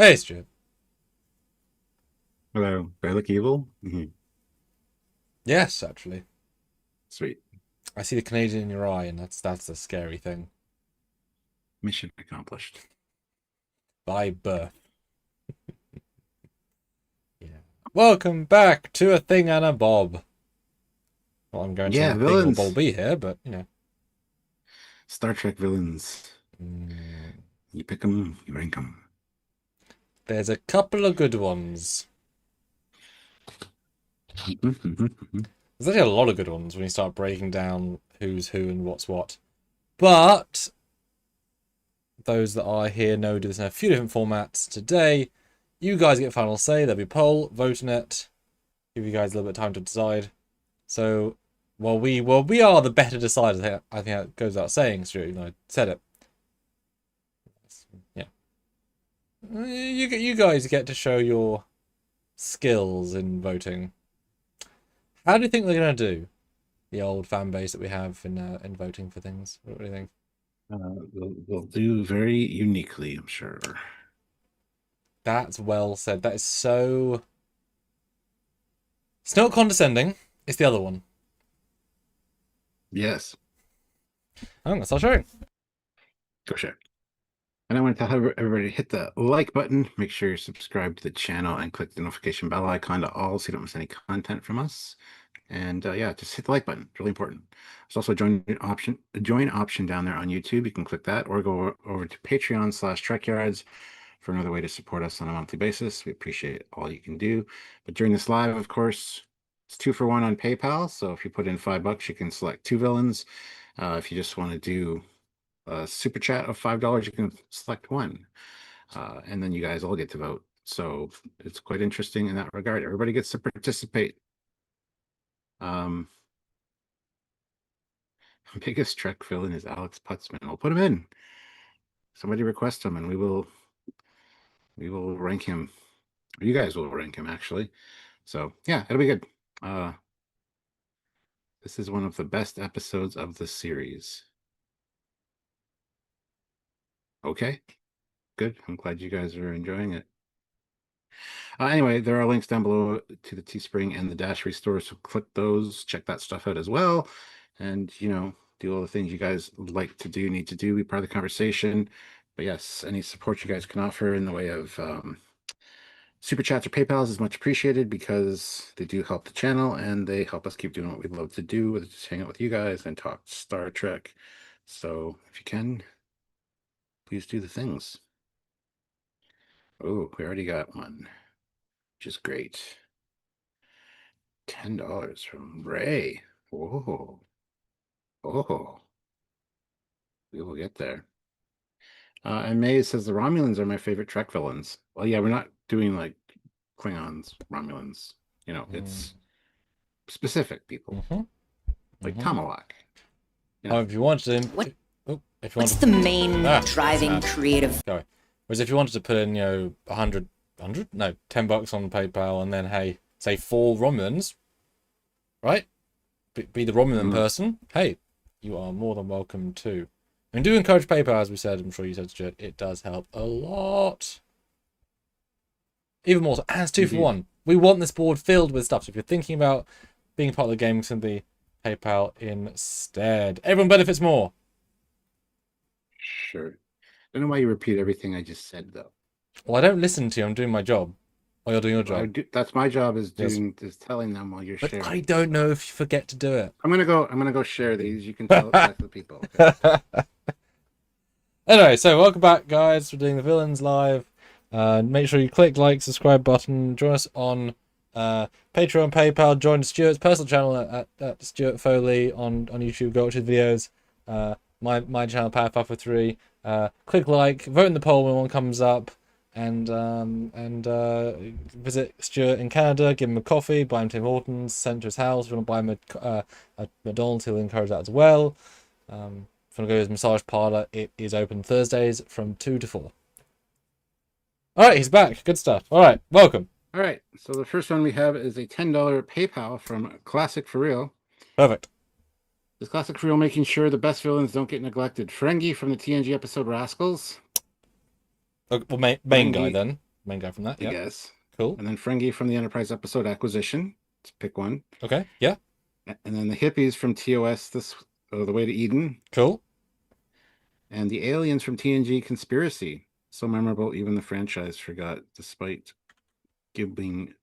Hey, Stuart. Hello. Do I look evil? Yes, actually. Sweet. I see the Canadian in your eye, and that's a scary thing. Mission accomplished. By birth. Yeah. Welcome back to A Thing and a Bob. Well, I'm guaranteeing Yeah, the thing or Bob will villains. be here, but, Star Trek villains. Mm, You pick them, you rank them. there's a couple of good ones. There's actually a lot of good ones when you start breaking down who's who and what's what. But those that are here know do this in a few different formats. Today, you guys get final say. There'll be a poll, vote on it. Give you guys a little bit of time to decide. So, we are the better deciders. I think that goes without saying, Stuart. You know, I said it. Yeah, you guys get to show your skills in voting. How do you think they're gonna do? The old fan base that we have in voting for things. What do you think? They'll do very uniquely, I'm sure. That's well said. That is so. It's not condescending. It's the other one. Yes. I'm gonna start showing. Go share. And I want to tell everybody to hit the like button. Make sure you're subscribed to the channel and click the notification bell icon to all so you don't miss any content from us. And yeah, just hit the like button. It's really important. There's also a join option down there on YouTube. You can click that or go over to Patreon/Trekyards for another way to support us on a monthly basis. We appreciate all you can do. But during this live, of course, it's 2-for-1 on PayPal. So if you put in $5, you can select two villains. If you just want to do a super chat of $5, you can select one. And then you guys all get to vote. So it's quite interesting in that regard. Everybody gets to participate. Biggest Trek villain is Alex Putzman. We'll put him in. Somebody request him, and we will rank him. You guys will rank him actually. So yeah, it'll be good. This is one of the best episodes of the series. Okay, good. I'm glad you guys are enjoying it. Anyway, there are links down below to the Teespring and the Dash Restore, so click those, check that stuff out as well, and do all the things you guys like to do, need to do, be part of the conversation. But yes, any support you guys can offer in the way of super chats or PayPals is much appreciated because they do help the channel and they help us keep doing what we love to do, with just hang out with you guys and talk Star Trek. So if you can, please do the things. Oh, we already got one, which is great. $10 from Ray. Whoa. Oh, we will get there. And May says the Romulans are my favorite Trek villains. Well, yeah, we're not doing like Klingons, Romulans. It's specific people Mm-hmm. like Mm-hmm. Tomalak. If you wanted to, if you What's wanted, the main driving creative? sorry. Whereas if you wanted to put in, 100, no, $10 on PayPal, and then hey, say 4 Romulans, right? Be the Romulan person. Hey, you are more than welcome to. And do encourage PayPal, as we said. I'm sure you said, Stuart. It does help a lot. Even more so. And it's 2-for-1. We want this board filled with stuff. So if you're thinking about being part of the game, it's going to be PayPal instead. Everyone benefits more. Sure. I don't know why you repeat everything I just said, though. Well, I don't listen to you. I'm doing my job. While you're doing your job. That's my job, is telling them while you're But sharing. I don't know if you forget to do it. I'm gonna go share these. You can tell it back to the people. Okay? Anyway, so welcome back, guys. We're doing the villains live. Make sure you click like, subscribe button. Join us on Patreon, PayPal. Join Stuart's personal channel at Stuart Foley on YouTube. Go watch his videos. My channel, PowerPuffer3. Click like, vote in the poll when one comes up, and visit Stuart in Canada. Give him a coffee. Buy him Tim Hortons. Send to his house. If you want to buy him a McDonald's, he'll encourage that as well. If you want to go to his massage parlor, it is open Thursdays from 2 to 4. All right, he's back. Good stuff. All right, welcome. All right. So the first one we have is a $10 PayPal from Classic For Real. Perfect. Is Classic For Real making sure the best villains don't get neglected? Ferengi from the TNG episode Rascals. Well, main guy then. Main guy from that. I Yeah. guess. Cool. And then Ferengi from the Enterprise episode Acquisition. Let's pick one. Okay. Yeah. And then the hippies from TOS, The Way to Eden. Cool. And the aliens from TNG Conspiracy. So memorable, even the franchise forgot, despite gibbing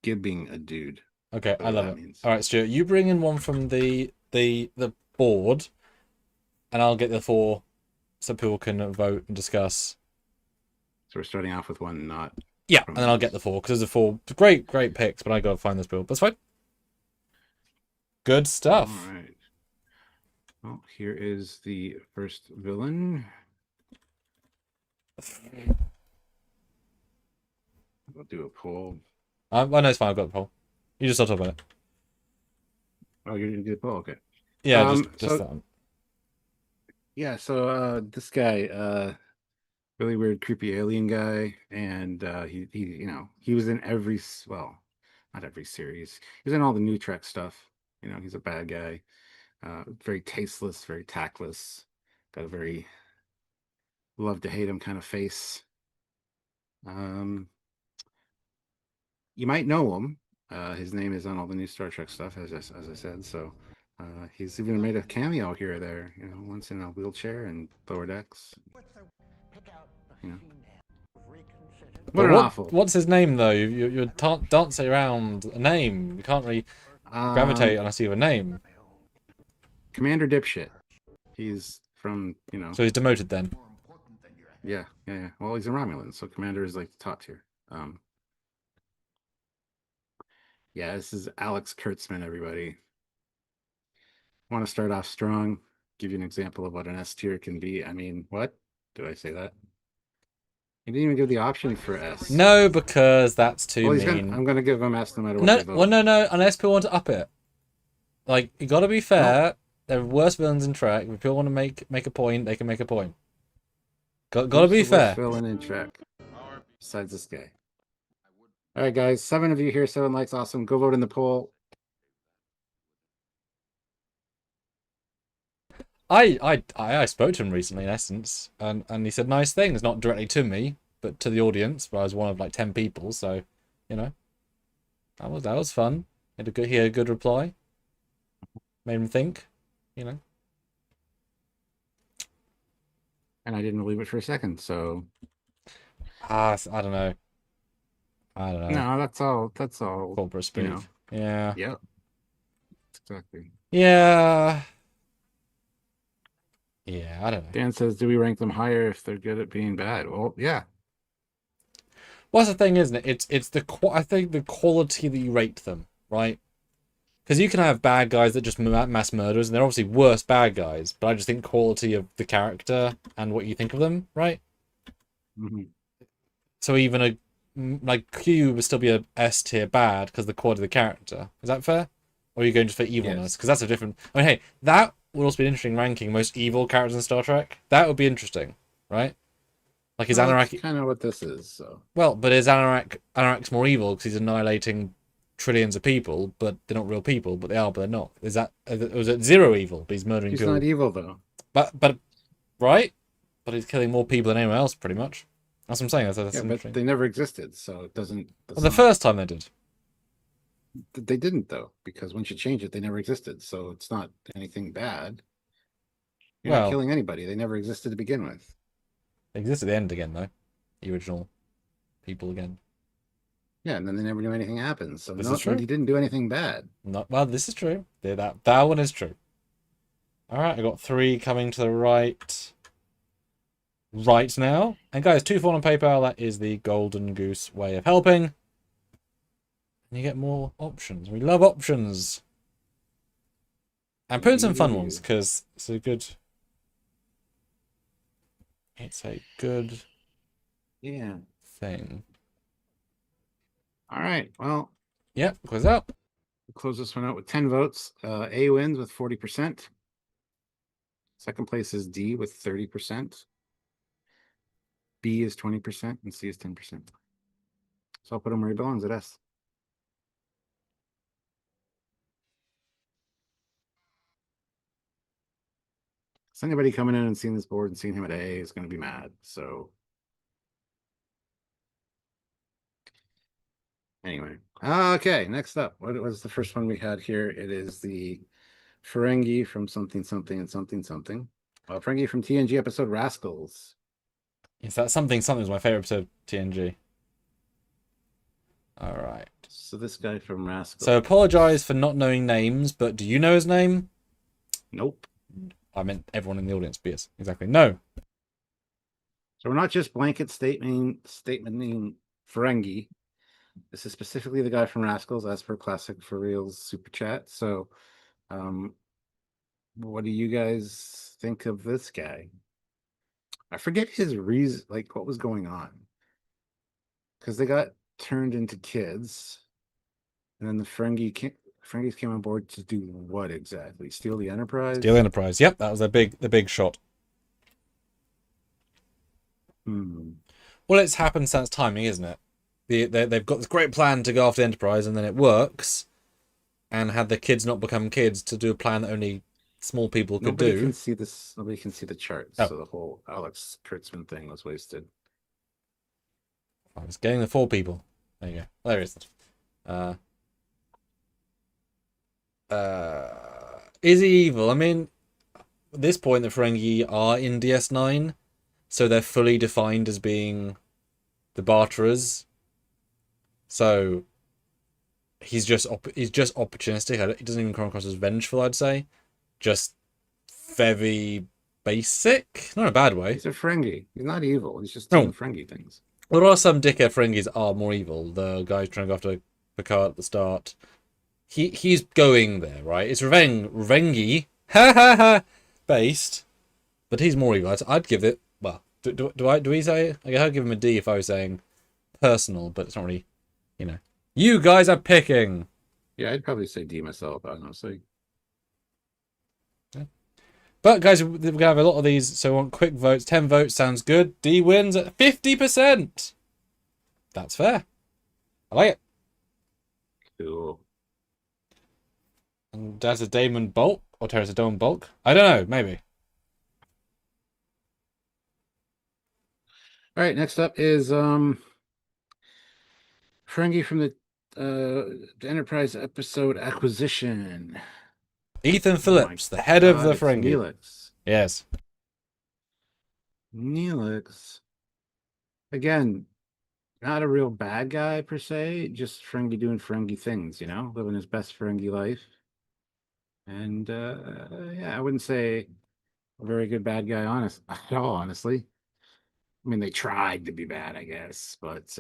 a dude. Okay, I love it. Means. All right, Stuart, you bring in one from the board, and I'll get the 4 so people can vote and discuss. So we're starting off with one not. Yeah, and then I'll get the 4 because there's a 4 great picks, but I gotta find this build. That's fine. Good stuff. All right. Well, here is the first villain. I'll do a poll. I know it's fine. I've got the poll. You just talk about it. Oh, you're gonna do the poll, okay? Yeah, just that one. Yeah. So this guy, really weird, creepy alien guy, and he was in not every series. He was in all the new Trek stuff. He's a bad guy. Very tasteless, very tactless. Got a very love to hate him kind of face. You might know him. His name is on all the new Star Trek stuff, as I said. So he's even made a cameo here or there. Once in a wheelchair and lower decks. What's his name though? You're dancing around a name. You can't really gravitate unless you have a name. Commander Dipshit. He's from So he's demoted then. Yeah. Well, he's a Romulan, so Commander is like the top tier. Yeah, this is Alex Kurtzman, everybody. Want to start off strong? Give you an example of what an S tier can be. I mean, what? Did I say that? He didn't even give the option for S. No, because that's too mean. I'm gonna give him S no matter what. No. Unless people want to up it. Like, you gotta be fair. There are worse villains in Trek. If people want to make a point, they can make a point. Gotta be fair. Worst villain in Trek, besides this guy. All right, guys. 7 of you here. 7 likes. Awesome. Go vote in the poll. I spoke to him recently, in essence, and he said nice things, not directly to me, but to the audience. But I was one of like 10 people, so that was fun. He had a good reply. Made him think, And I didn't believe it for a second, so. I don't know. No, that's all. Corporate speak. Yeah. Yep. Exactly. Yeah. Yeah, I don't know. Dan says, do we rank them higher if they're good at being bad? Well, yeah. What's the thing, isn't it? It's I think the quality that you rate them, right? Because you can have bad guys that just mass murderers, and they're obviously worse bad guys. But I just think quality of the character and what you think of them, right? Mm-hmm. So even like Q would still be a S tier bad because of the quality of the character. Is that fair? Or are you going just for evilness? Because that's a different. I mean, hey, that would also be an interesting ranking. Most evil characters in Star Trek. That would be interesting, right? Like, is Anorak? That's kind of what this is. So. Well, but is Anorak's more evil because he's annihilating trillions of people, but they're not real people, but they are, but they're not. Is that, was it zero evil, but he's murdering people? He's not evil, though. But right? But he's killing more people than anyone else, pretty much. That's what I'm saying. That's but they never existed, so it doesn't... Well, the first time they did. They didn't, though, because once you change it, they never existed, so it's not anything bad. You're not killing anybody. They never existed to begin with. They exist at the end again, though. The original people again. Yeah, and then they never knew anything happened. So this is true. He didn't do anything bad. Well, this is true. That one is true. All right, I got 3 coming to the right now. And guys, 2 for 1 on PayPal. That is the Golden Goose way of helping. And you get more options. We love options. And put in some fun ones because it's a good. It's a good. Thing. All right. Well. Yep. Close out. We'll close this one out with 10 votes. A wins with 40%. Second place is D with 30%. B is 20%, and C is 10%. So I'll put them where he belongs at S. So anybody coming in and seeing this board and seeing him at A is going to be mad. So Anyway, okay. Next up, what was the first one we had here? It is the Ferengi from something something and something something. Ferengi from TNG episode Rascals. Is that something? Something's my favorite episode of TNG. All right. So this guy from Rascals. So apologize for not knowing names, but do you know his name? Nope. I meant everyone in the audience. Yes, exactly. No. So we're not just blanket statementing Ferengi. This is specifically the guy from Rascals, as per Classic for Reals super chat. So, what do you guys think of this guy? I forget his reason, like what was going on, because they got turned into kids, and then the Ferengis came on board to do what exactly? Steal the Enterprise? Steal the Enterprise. Yep, that was the big shot. Well, it's happened since timing, isn't it? They've got this great plan to go after the Enterprise, and then it works. And had the kids not become kids, to do a plan that only small people could do. Nobody can see this. Nobody can see the charts, so the whole Alex Kurtzman thing was wasted. I was getting the 4 people. There you go. There it is. Is he evil? I mean, at this point, the Ferengi are in DS9, so they're fully defined as being the Barterers. So he's just opportunistic. He doesn't even come across as vengeful, I'd say. Just very basic. Not in a bad way. He's a Ferengi. He's not evil. He's just doing Ferengi things. There are some dickhead Ferengis are more evil. The guy trying to go after Picard at the start. He's going there, right? It's Revengi, based, but he's more evil. I'd give it. Well, do we say? I'd give him a D if I was saying personal, but it's not really. You know, you guys are picking. Yeah, I'd probably say D myself, honestly. Yeah. But guys, we're gonna have a lot of these, so we want quick votes. 10 votes sounds good. D wins at 50%. That's fair. I like it. Cool. And that's a Damon Bulk or Terrace a Damon Bulk. I don't know. Maybe. All right. Next up is Ferengi from the Enterprise episode Acquisition. Ethan Phillips, the head of the Ferengi. Neelix. Yes. Neelix. Again, not a real bad guy per se, just Ferengi doing Ferengi things, you know, living his best Ferengi life. And yeah, I wouldn't say a very good bad guy, at all, honestly. I mean, they tried to be bad, I guess, but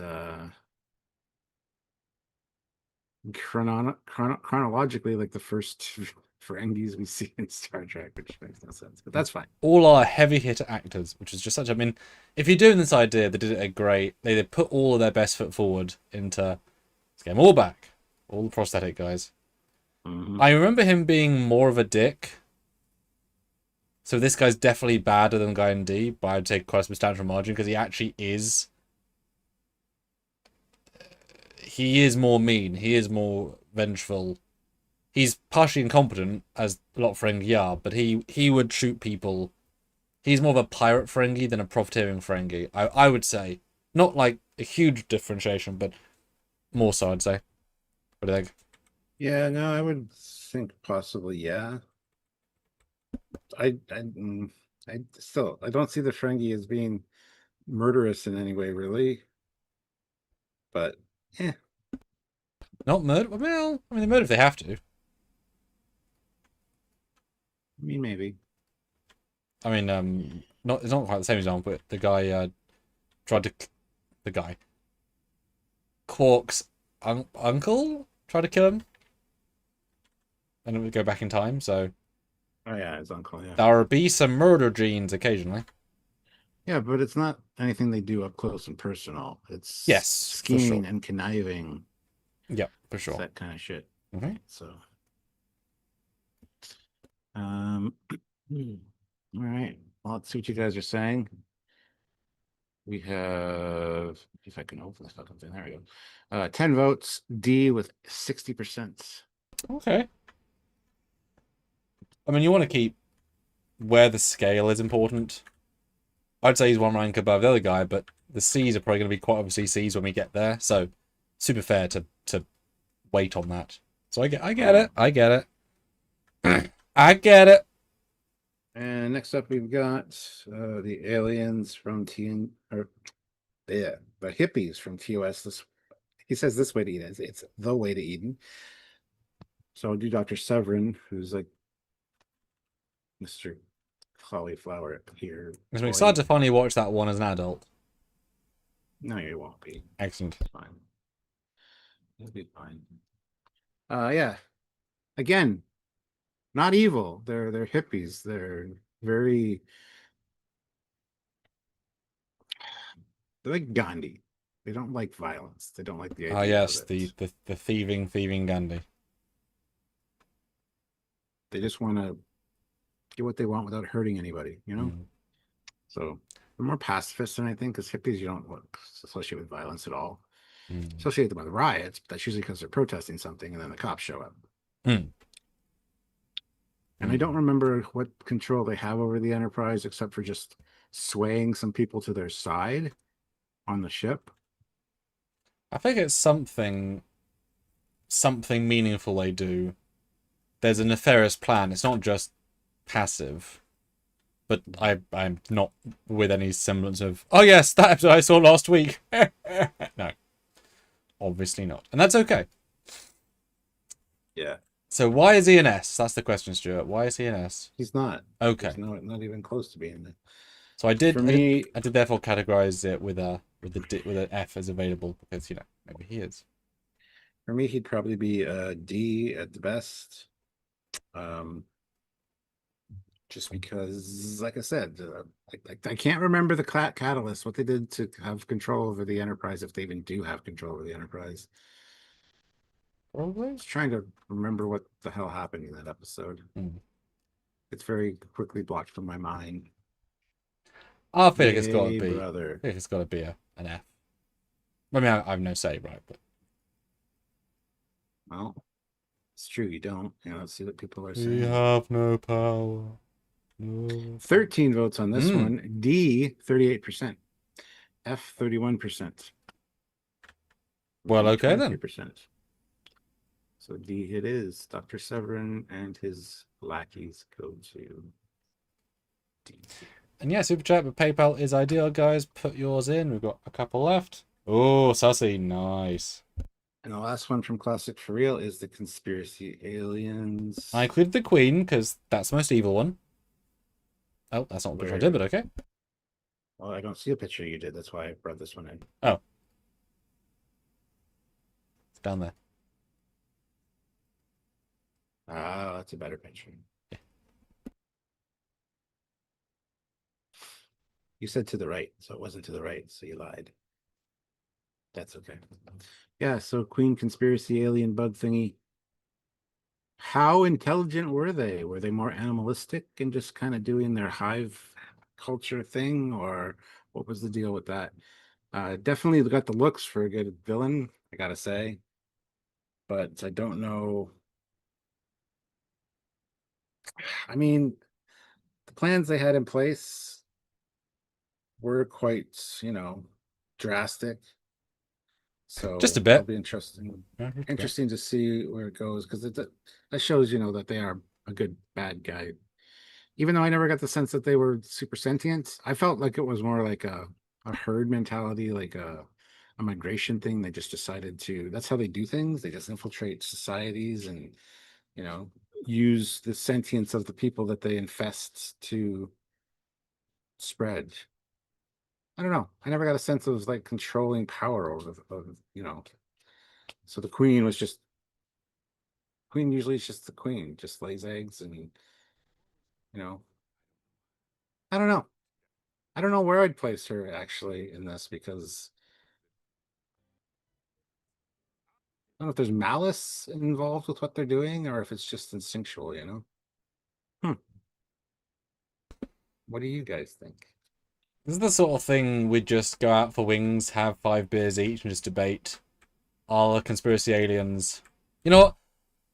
chronologically, like the first two Ferengis we see in Star Trek, which makes no sense, but that's fine. All are heavy hitter actors, which is just such. I mean, if you're doing this idea, they did it great. They put all of their best foot forward into. Let's get them all back, all the prosthetic guys. Mm-hmm. I remember him being more of a dick. So this guy's definitely badder than the guy in D, but I'd take quite a substantial margin because he actually is. He is more mean. He is more vengeful. He's partially incompetent, as a lot of Ferengi are, but he would shoot people. He's more of a pirate Ferengi than a profiteering Ferengi, I would say. Not like a huge differentiation, but more so, I'd say. What do you think? Yeah, no, I would think possibly, yeah. I still don't see the Ferengi as being murderous in any way, really. But yeah, Not murder. Well, I mean, they murder if they have to. I mean, maybe. I mean, it's not quite the same example, but the guy the guy, Quark's uncle tried to kill him, and it would go back in time. So, Oh yeah, his uncle. Yeah. there will be some murder genes occasionally. Yeah, but it's not anything they do up close and personal. It's Yes, for scheming sure. and conniving. Yeah, for It's sure. that kind of shit. Okay. So, all right. Well, let's see what you guys are saying. We have, if I can open this fucking thing. There we go. 10 votes. D with 60%. Okay. I mean, you want to keep where the scale is important. I'd say he's one rank above the other guy, but the C's are probably going to be quite obviously C's when we get there. So super fair to wait on that. So I get it. I get it. I get it. And next up, we've got the aliens from the hippies from TOS. He says this way to Eden. It's the way to Eden. So I'll do Dr. Severin, who's like Mr. Cauliflower here. I'm excited to finally watch that one as an adult. No, you won't be. Excellent. It's fine. It'll be fine. Yeah. Again, not evil. They're hippies. They're very. They're like Gandhi. They don't like violence. They don't like the idea. Ah, yes, of it. the thieving Gandhi. They just want to get what they want without hurting anybody, you know? So they're more pacifists than I think, because hippies you don't associate with violence at all. Associate them with riots, but that's usually because they're protesting something and then the cops show up. And I don't remember what control they have over the Enterprise except for just swaying some people to their side on the ship. I think it's something meaningful they do. There's a nefarious plan. It's not just passive. But I'm not with any semblance of, oh yes, that episode I saw last week. No. Obviously not. And that's okay. Yeah. So why is he an S? That's the question, Stuart. Why is he an S? He's not. Okay. He's not even close to being there. So I did therefore categorize it with an F as available because, you know, maybe he is. For me, he'd probably be a D at the best. Just because, like I said, I can't remember the catalyst, what they did to have control over the Enterprise, if they even do have control over the Enterprise. Probably. I was trying to remember what the hell happened in that episode. It's very quickly blocked from my mind. I feel like it's got to be. Brother. I think it's got to be an F. I mean, I have no say, right? But well, it's true. You don't. Let's see what people are saying. We have no power. No. 13 votes on this one. D, 38%. F, 31%. Well, okay then. So D it is. Dr. Severin and his lackeys go to D. And yeah, Super Chat, but PayPal is ideal, guys. Put yours in. We've got a couple left. Oh, sussy. Nice. And the last one from Classic for Real is the Conspiracy Aliens. I included the Queen because that's the most evil one. Oh, that's not what I did, but okay. Well, I don't see a picture you did. That's why I brought this one in. Oh. It's down there. Ah, that's a better picture. Yeah. You said to the right, so it wasn't to the right, so you lied. That's okay. Yeah, so Queen Conspiracy Alien Bug thingy. How intelligent were they? Were they more animalistic and just kind of doing their hive culture thing, or what was the deal with that? Definitely got the looks for a good villain, I gotta say. But I don't know. I mean, the plans they had in place were quite, drastic. So just a bit. It'll be interesting to see where it goes, because that shows, that they are a good bad guy. Even though I never got the sense that they were super sentient, I felt like it was more like a herd mentality, like a migration thing. They just decided to. That's how they do things. They just infiltrate societies and, use the sentience of the people that they infest to spread. I don't know. I never got a sense of like controlling power of So the queen usually is just the queen, just lays eggs and, I don't know. I don't know where I'd place her actually in this, because I don't know if there's malice involved with what they're doing or if it's just instinctual, What do you guys think? This is the sort of thing we'd just go out for wings, have 5 beers each, and just debate. Are conspiracy aliens... You know what?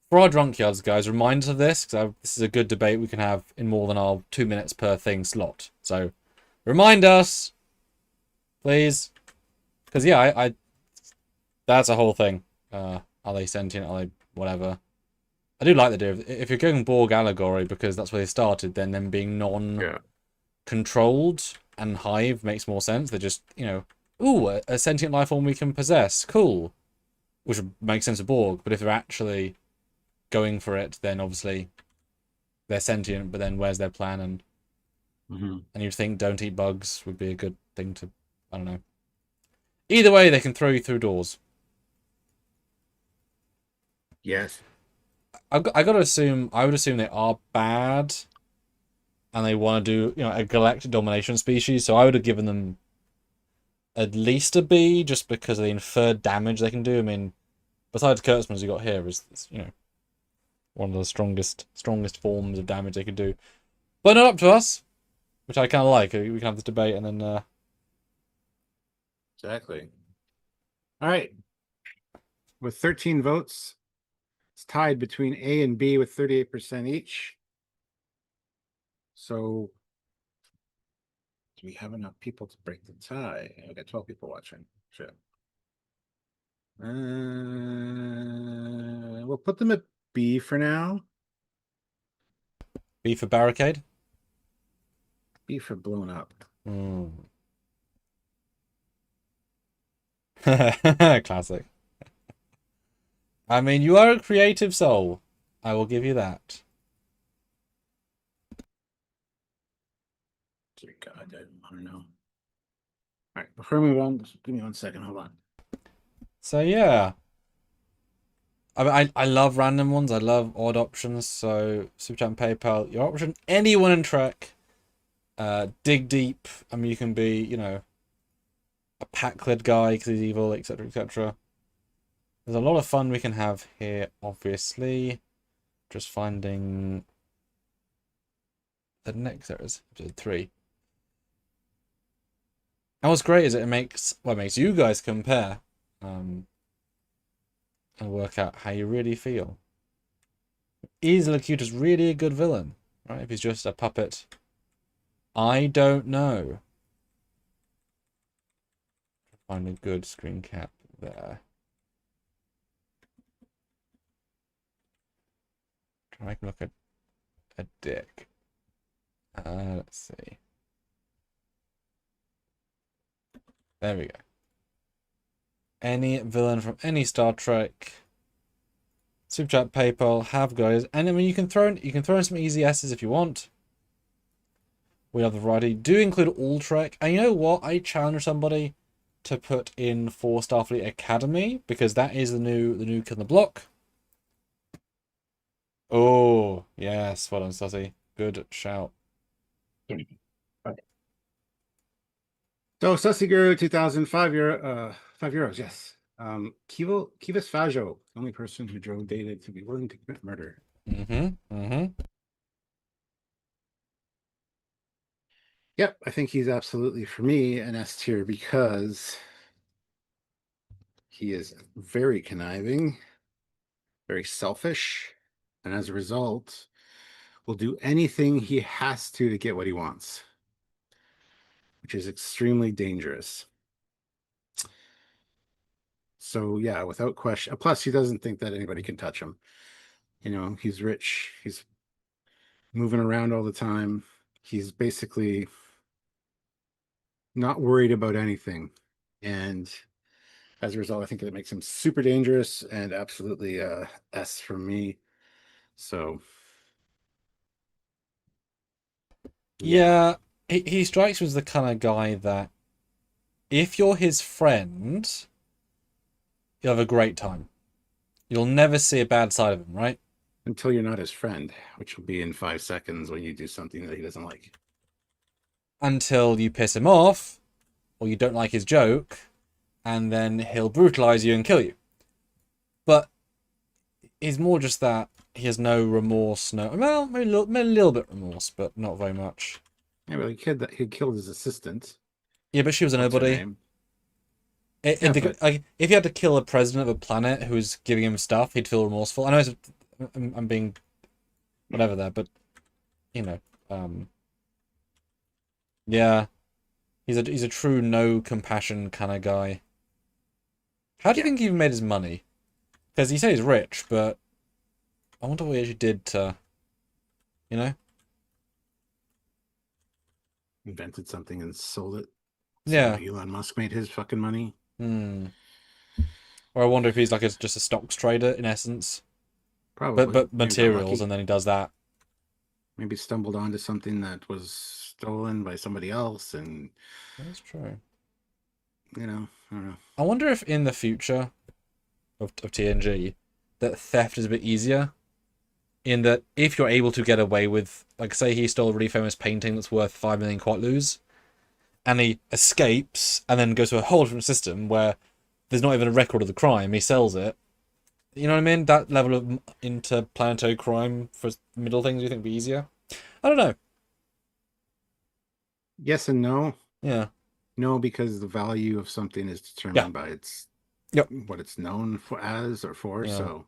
For our drunkyards, guys, remind us of this, because this is a good debate we can have in more than our 2 minutes per thing slot. So, remind us, please. Because, yeah, That's a whole thing. Are they sentient? Are they whatever? I do like the idea of, if you're going Borg allegory because that's where they started, then them being non-controlled and Hive makes more sense. They're just, you know, ooh, a sentient life form we can possess. Cool. Which would make sense of Borg. But if they're actually going for it, then obviously they're sentient, but then where's their plan? And you'd think don't eat bugs would be a good thing to, I don't know. Either way, they can throw you through doors. Yes. I got to assume, I would assume they are bad, and they want to do, you know, a galactic domination species. So I would have given them at least a B, just because of the inferred damage they can do. I mean, besides Kurtzman's you got here is, you know, one of the strongest forms of damage they could do. But not up to us, which I kind of like. We can have this debate and then. Exactly. All right. With 13 votes, it's tied between A and B with 38% each. So, do we have enough people to break the tie? We got 12 people watching. Shit. We'll put them at B for now. B for barricade. B for blown up. Classic. I mean, you are a creative soul. I will give you that. Dear God, I don't know. All right, before we move on, just give me 1 second. Hold on. So yeah, I mean, I love random ones. I love odd options. So Super Chat and PayPal, your option. Anyone in Trek. Dig deep. I mean, you can be, you know, a Packlid guy because he's evil, etc., etc. There's a lot of fun we can have here, obviously. Just finding the next, there is episode 3. And what's great is it makes you guys compare and work out how you really feel. Is Locutus really a good villain? Right? If he's just a puppet, I don't know. Find a good screen cap there. Try to make him look a dick. Let's see. There we go. Any villain from any Star Trek. Super Chat, PayPal, have guys, and I mean you can throw in some easy S's if you want. We have the variety. Do include all Trek, and you know what? I challenge somebody to put in for Starfleet Academy because that is the new kid on the block. Oh yes, well done, Sussy. Good shout. So Sussy Guru 2005 €5, yes. Kivas Fajo, the only person who drove data to be willing to commit murder. Yep, I think he's absolutely, for me, an S tier because he is very conniving, very selfish, and as a result, will do anything he has to get what he wants, which is extremely dangerous. So yeah, without question. Plus, he doesn't think that anybody can touch him. You know, he's rich. He's moving around all the time. He's basically not worried about anything. And as a result, I think it makes him super dangerous and absolutely S for me. So yeah, he strikes me as the kind of guy that if you're his friend, you'll have a great time. You'll never see a bad side of him, right? Until you're not his friend, which will be in 5 seconds when you do something that he doesn't like. Until you piss him off, or you don't like his joke, and then he'll brutalize you and kill you. But he's more just that he has no remorse, well, maybe a little bit remorse, but not very much. Yeah, but he killed his assistant. Yeah, but she was a nobody. If he had to kill a president of a planet who was giving him stuff, he'd feel remorseful. I know I'm being whatever there, but you know, yeah, he's a true no compassion kind of guy. How do you think he even made his money? Because he says he's rich, but I wonder what he actually did to, you know? Invented something and sold it. Yeah. Elon Musk made his fucking money. Or I wonder if he's like just a stocks trader in essence. Probably. But materials, and then he does that. Maybe stumbled onto something that was stolen by somebody else, and That's true. I don't know. I wonder if in the future of TNG, that theft is a bit easier. In that, if you're able to get away with, like, say he stole a really famous painting that's worth 5 million quatlus, and he escapes and then goes to a whole different system where there's not even a record of the crime, he sells it. You know what I mean? That level of interplanetary crime for middle things, you think would be easier? I don't know. Yes and no. Yeah. No, because the value of something is determined by its what it's known for as or for. Yeah. So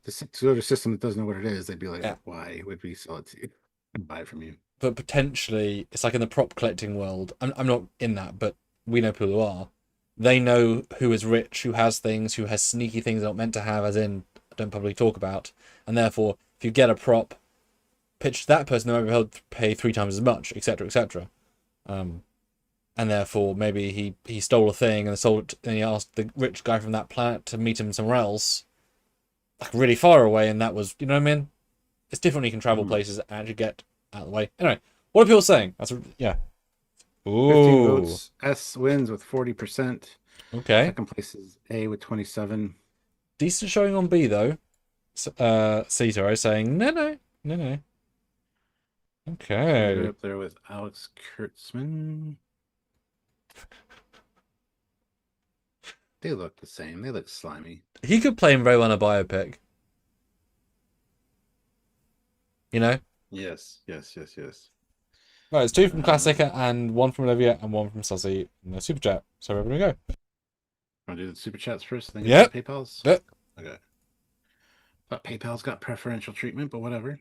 the sort of system that doesn't know what it is, they'd be like, why would we sell it to you and buy it from you? But potentially, it's like in the prop collecting world. I'm not in that, but we know people who are. They know who is rich, who has things, who has sneaky things they're not meant to have, as in don't publicly talk about. And therefore, if you get a prop, pitch to that person, they might be able to pay 3 times as much, etc., etc. And therefore, maybe he stole a thing and sold it, and he asked the rich guy from that planet to meet him somewhere else, like really far away, and that was, you know what I mean? It's different when you can travel places and actually get out of the way. Anyway, what are people saying? That's yeah. 15 votes. S wins with 40%. Okay. Second place is A with 27. Decent showing on B though. Cetero saying no. Okay. Right up there with Alex Kurtzman. They look the same. They look slimy. He could play him very well in a biopic. You know? Yes. Right, it's 2 from Classica and 1 from Olivia and 1 from Sussy in the super chat. So we're gonna go. Want to do the super chats first? Then Yep. PayPal's? Yep. Okay. But PayPal's got preferential treatment, but whatever.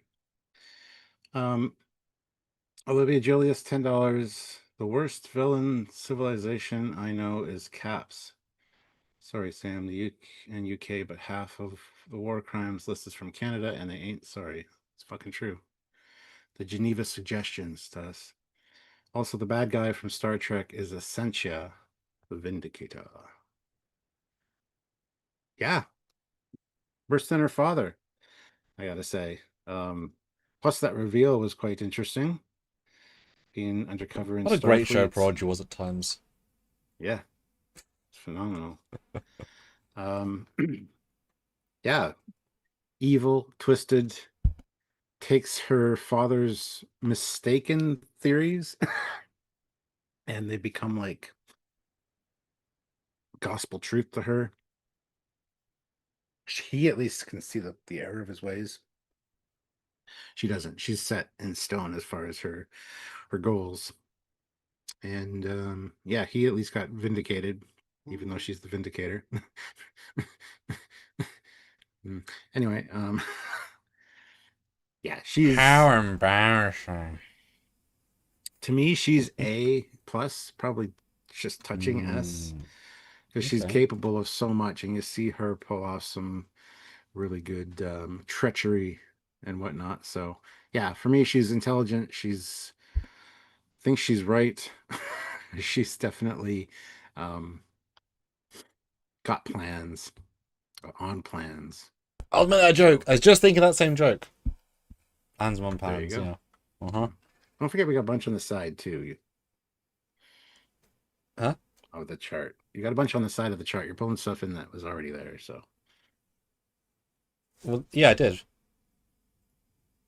Olivia Julius, $10. The worst villain civilization I know is Caps. Sorry, Sam, the UK, but half of the war crimes list is from Canada, and they ain't sorry. It's fucking true. The Geneva suggestions to us. Also, the bad guy from Star Trek is Essentia, the Vindicator. Yeah. Worse than her father, I gotta say. Plus, that reveal was quite interesting. Being undercover in What a great show Starfleet. Prodigy was at times. Yeah. It's phenomenal. Yeah. Evil, twisted, takes her father's mistaken theories and they become like gospel truth to her. He at least can see the error of his ways. She doesn't. She's set in stone as far as her goals. And yeah, he at least got vindicated, even though she's the vindicator. Anyway, yeah, she's How embarrassing. To me, she's A plus, probably just touching S, because she's capable of so much, and you see her pull off some really good treachery and whatnot. So yeah, for me, she's intelligent. Thinks she's right. She's definitely got plans, on plans. I'll make that joke. I was just thinking that same joke. Hands £1. There you go. Yeah. Don't forget we got a bunch on the side too. Huh? Oh, the chart. You got a bunch on the side of the chart. You're pulling stuff in that was already there. So. Well, yeah, I did.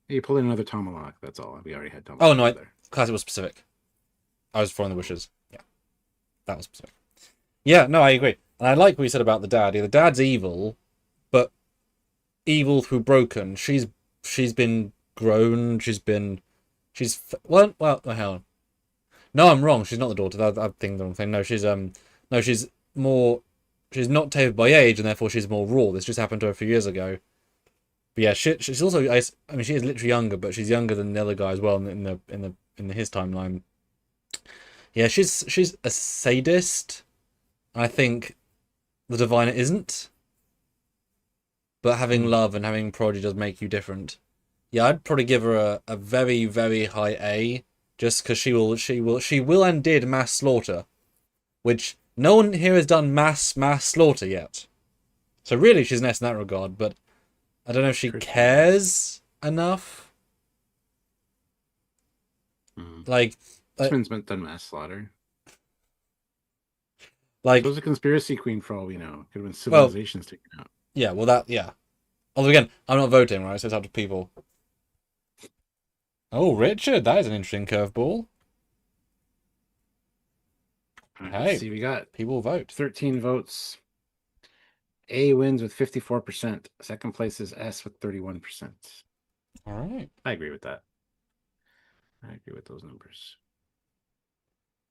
You pulled in another tomahawk. That's all. We already had tomahawk. Oh no, class it was specific. I was following the wishes. Yeah, that was specific. Yeah, no, I agree. And I like what you said about the dad. Yeah, the dad's evil, but evil through broken. She's been grown. Well, hang on. No, I'm wrong. She's not the daughter. I'm thinking the wrong thing. No, she's not tapered by age, and therefore she's more raw. This just happened to her a few years ago. But yeah, she's also. I mean, she is literally younger, but she's younger than the other guy as well in his timeline. Yeah, she's a sadist. I think the diviner isn't. But having love and having prodigy does make you different. Yeah, I'd probably give her a very, very high A, just because she will and did mass slaughter, which no one here has done mass slaughter yet. So really, she's an S in that regard. But I don't know if she cares enough. Like, X-Men's done mass slaughter. Like, so it was a conspiracy queen for all we know. Could have been civilizations taken out. Yeah, well, yeah. Although again, I'm not voting, right? So it's up to people. Oh, Richard, that is an interesting curveball. Right, Hey, let's see, we got people vote. 13 votes. A wins with 54%. Second place is S with 31%. All right. I agree with that. I agree with those numbers.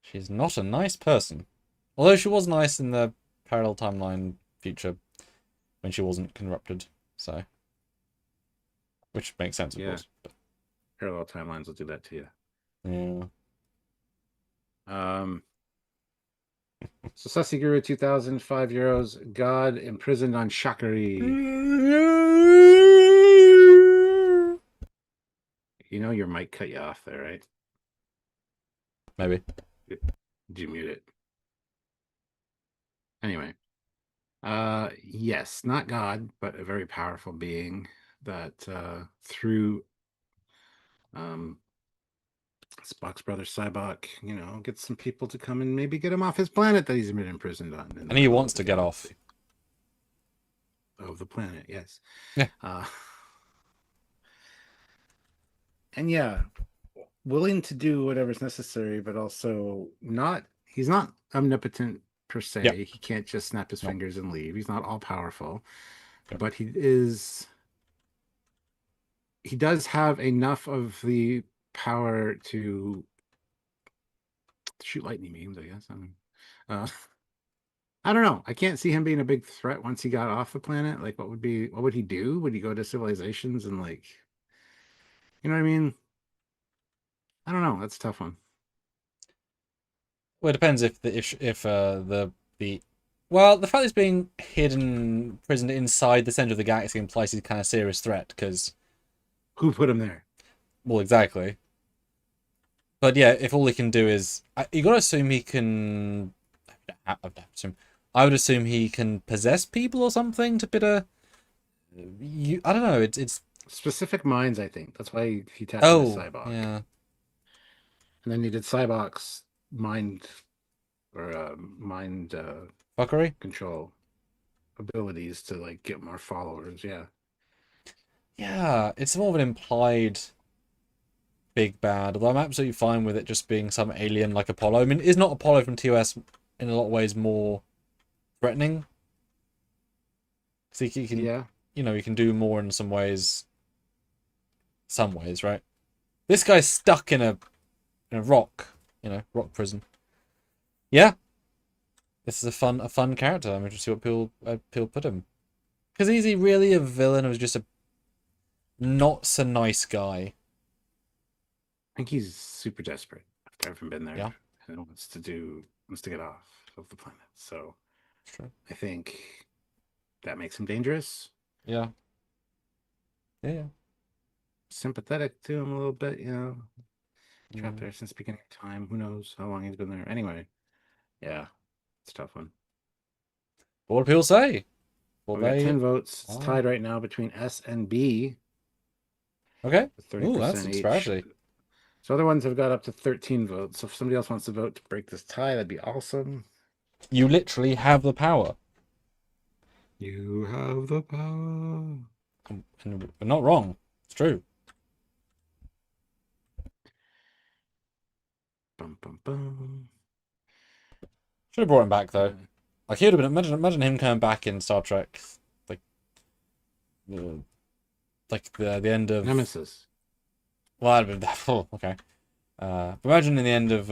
She's not a nice person. Although she was nice in the parallel timeline future when she wasn't corrupted. So, which makes sense, of course. But... Parallel timelines will do that to you. Yeah. So Sussy Guru 2000, €5. God imprisoned on Shakari. You know your mic cut you off there, right? Maybe. Did you mute it? Anyway. Yes, not God, but a very powerful being that through Spock's brother Cybok, gets some people to come and maybe get him off his planet that he's been imprisoned on. And he wants to get off. Of the planet, yes. Yeah. And yeah, willing to do whatever's necessary, but also he's not omnipotent per se. Yeah. He can't just snap his fingers and leave. He's not all powerful, Yeah. but he does have enough of the power to shoot lightning beams, I guess. I don't know. I can't see him being a big threat once he got off the planet. Like, what would he do? Would he go to civilizations and you know what I mean? I don't know. That's a tough one. Well, it depends if the fact that it's being hidden, imprisoned inside the center of the galaxy implies he's kind of serious threat. Because who put him there? Well, exactly. But yeah, if all he can do is, you gotta assume he can. I would assume he can possess people or something to bit of. I don't know. It's specific minds. I think that's why he tapped into Cybok. Yeah. And then he did Cybok's mind fuckery control abilities to get more followers. Yeah. Yeah, it's more of an implied big bad, although I'm absolutely fine with it just being some alien like Apollo. I mean, is not Apollo from TOS in a lot of ways more threatening? So he can, he can do more in some ways, right? This guy's stuck in a rock, rock prison. Yeah, this is a fun character. I'm interested to see what people put him. Because is he really a villain or is just a not so nice guy? I think he's super desperate after having been there. Yeah. And wants to get off of the planet. So True. I think that makes him dangerous. Yeah. Yeah. Sympathetic to him a little bit, Trapped there since the beginning of time. Who knows how long he's been there? Anyway. Yeah. It's a tough one. What do people say? We got 10 votes. It's tied right now between S and B. Okay. 30% that's each. actually. So other ones have got up to 13 votes. So if somebody else wants to vote to break this tie, that'd be awesome. You literally have the power. You have the power. And we're not wrong. It's true. Bum, bum, bum. Should have brought him back though. Like he would have been. Imagine him coming back in Star Trek, like the end of Nemesis. Well, I'd been that. Oh, okay. Imagine in the end of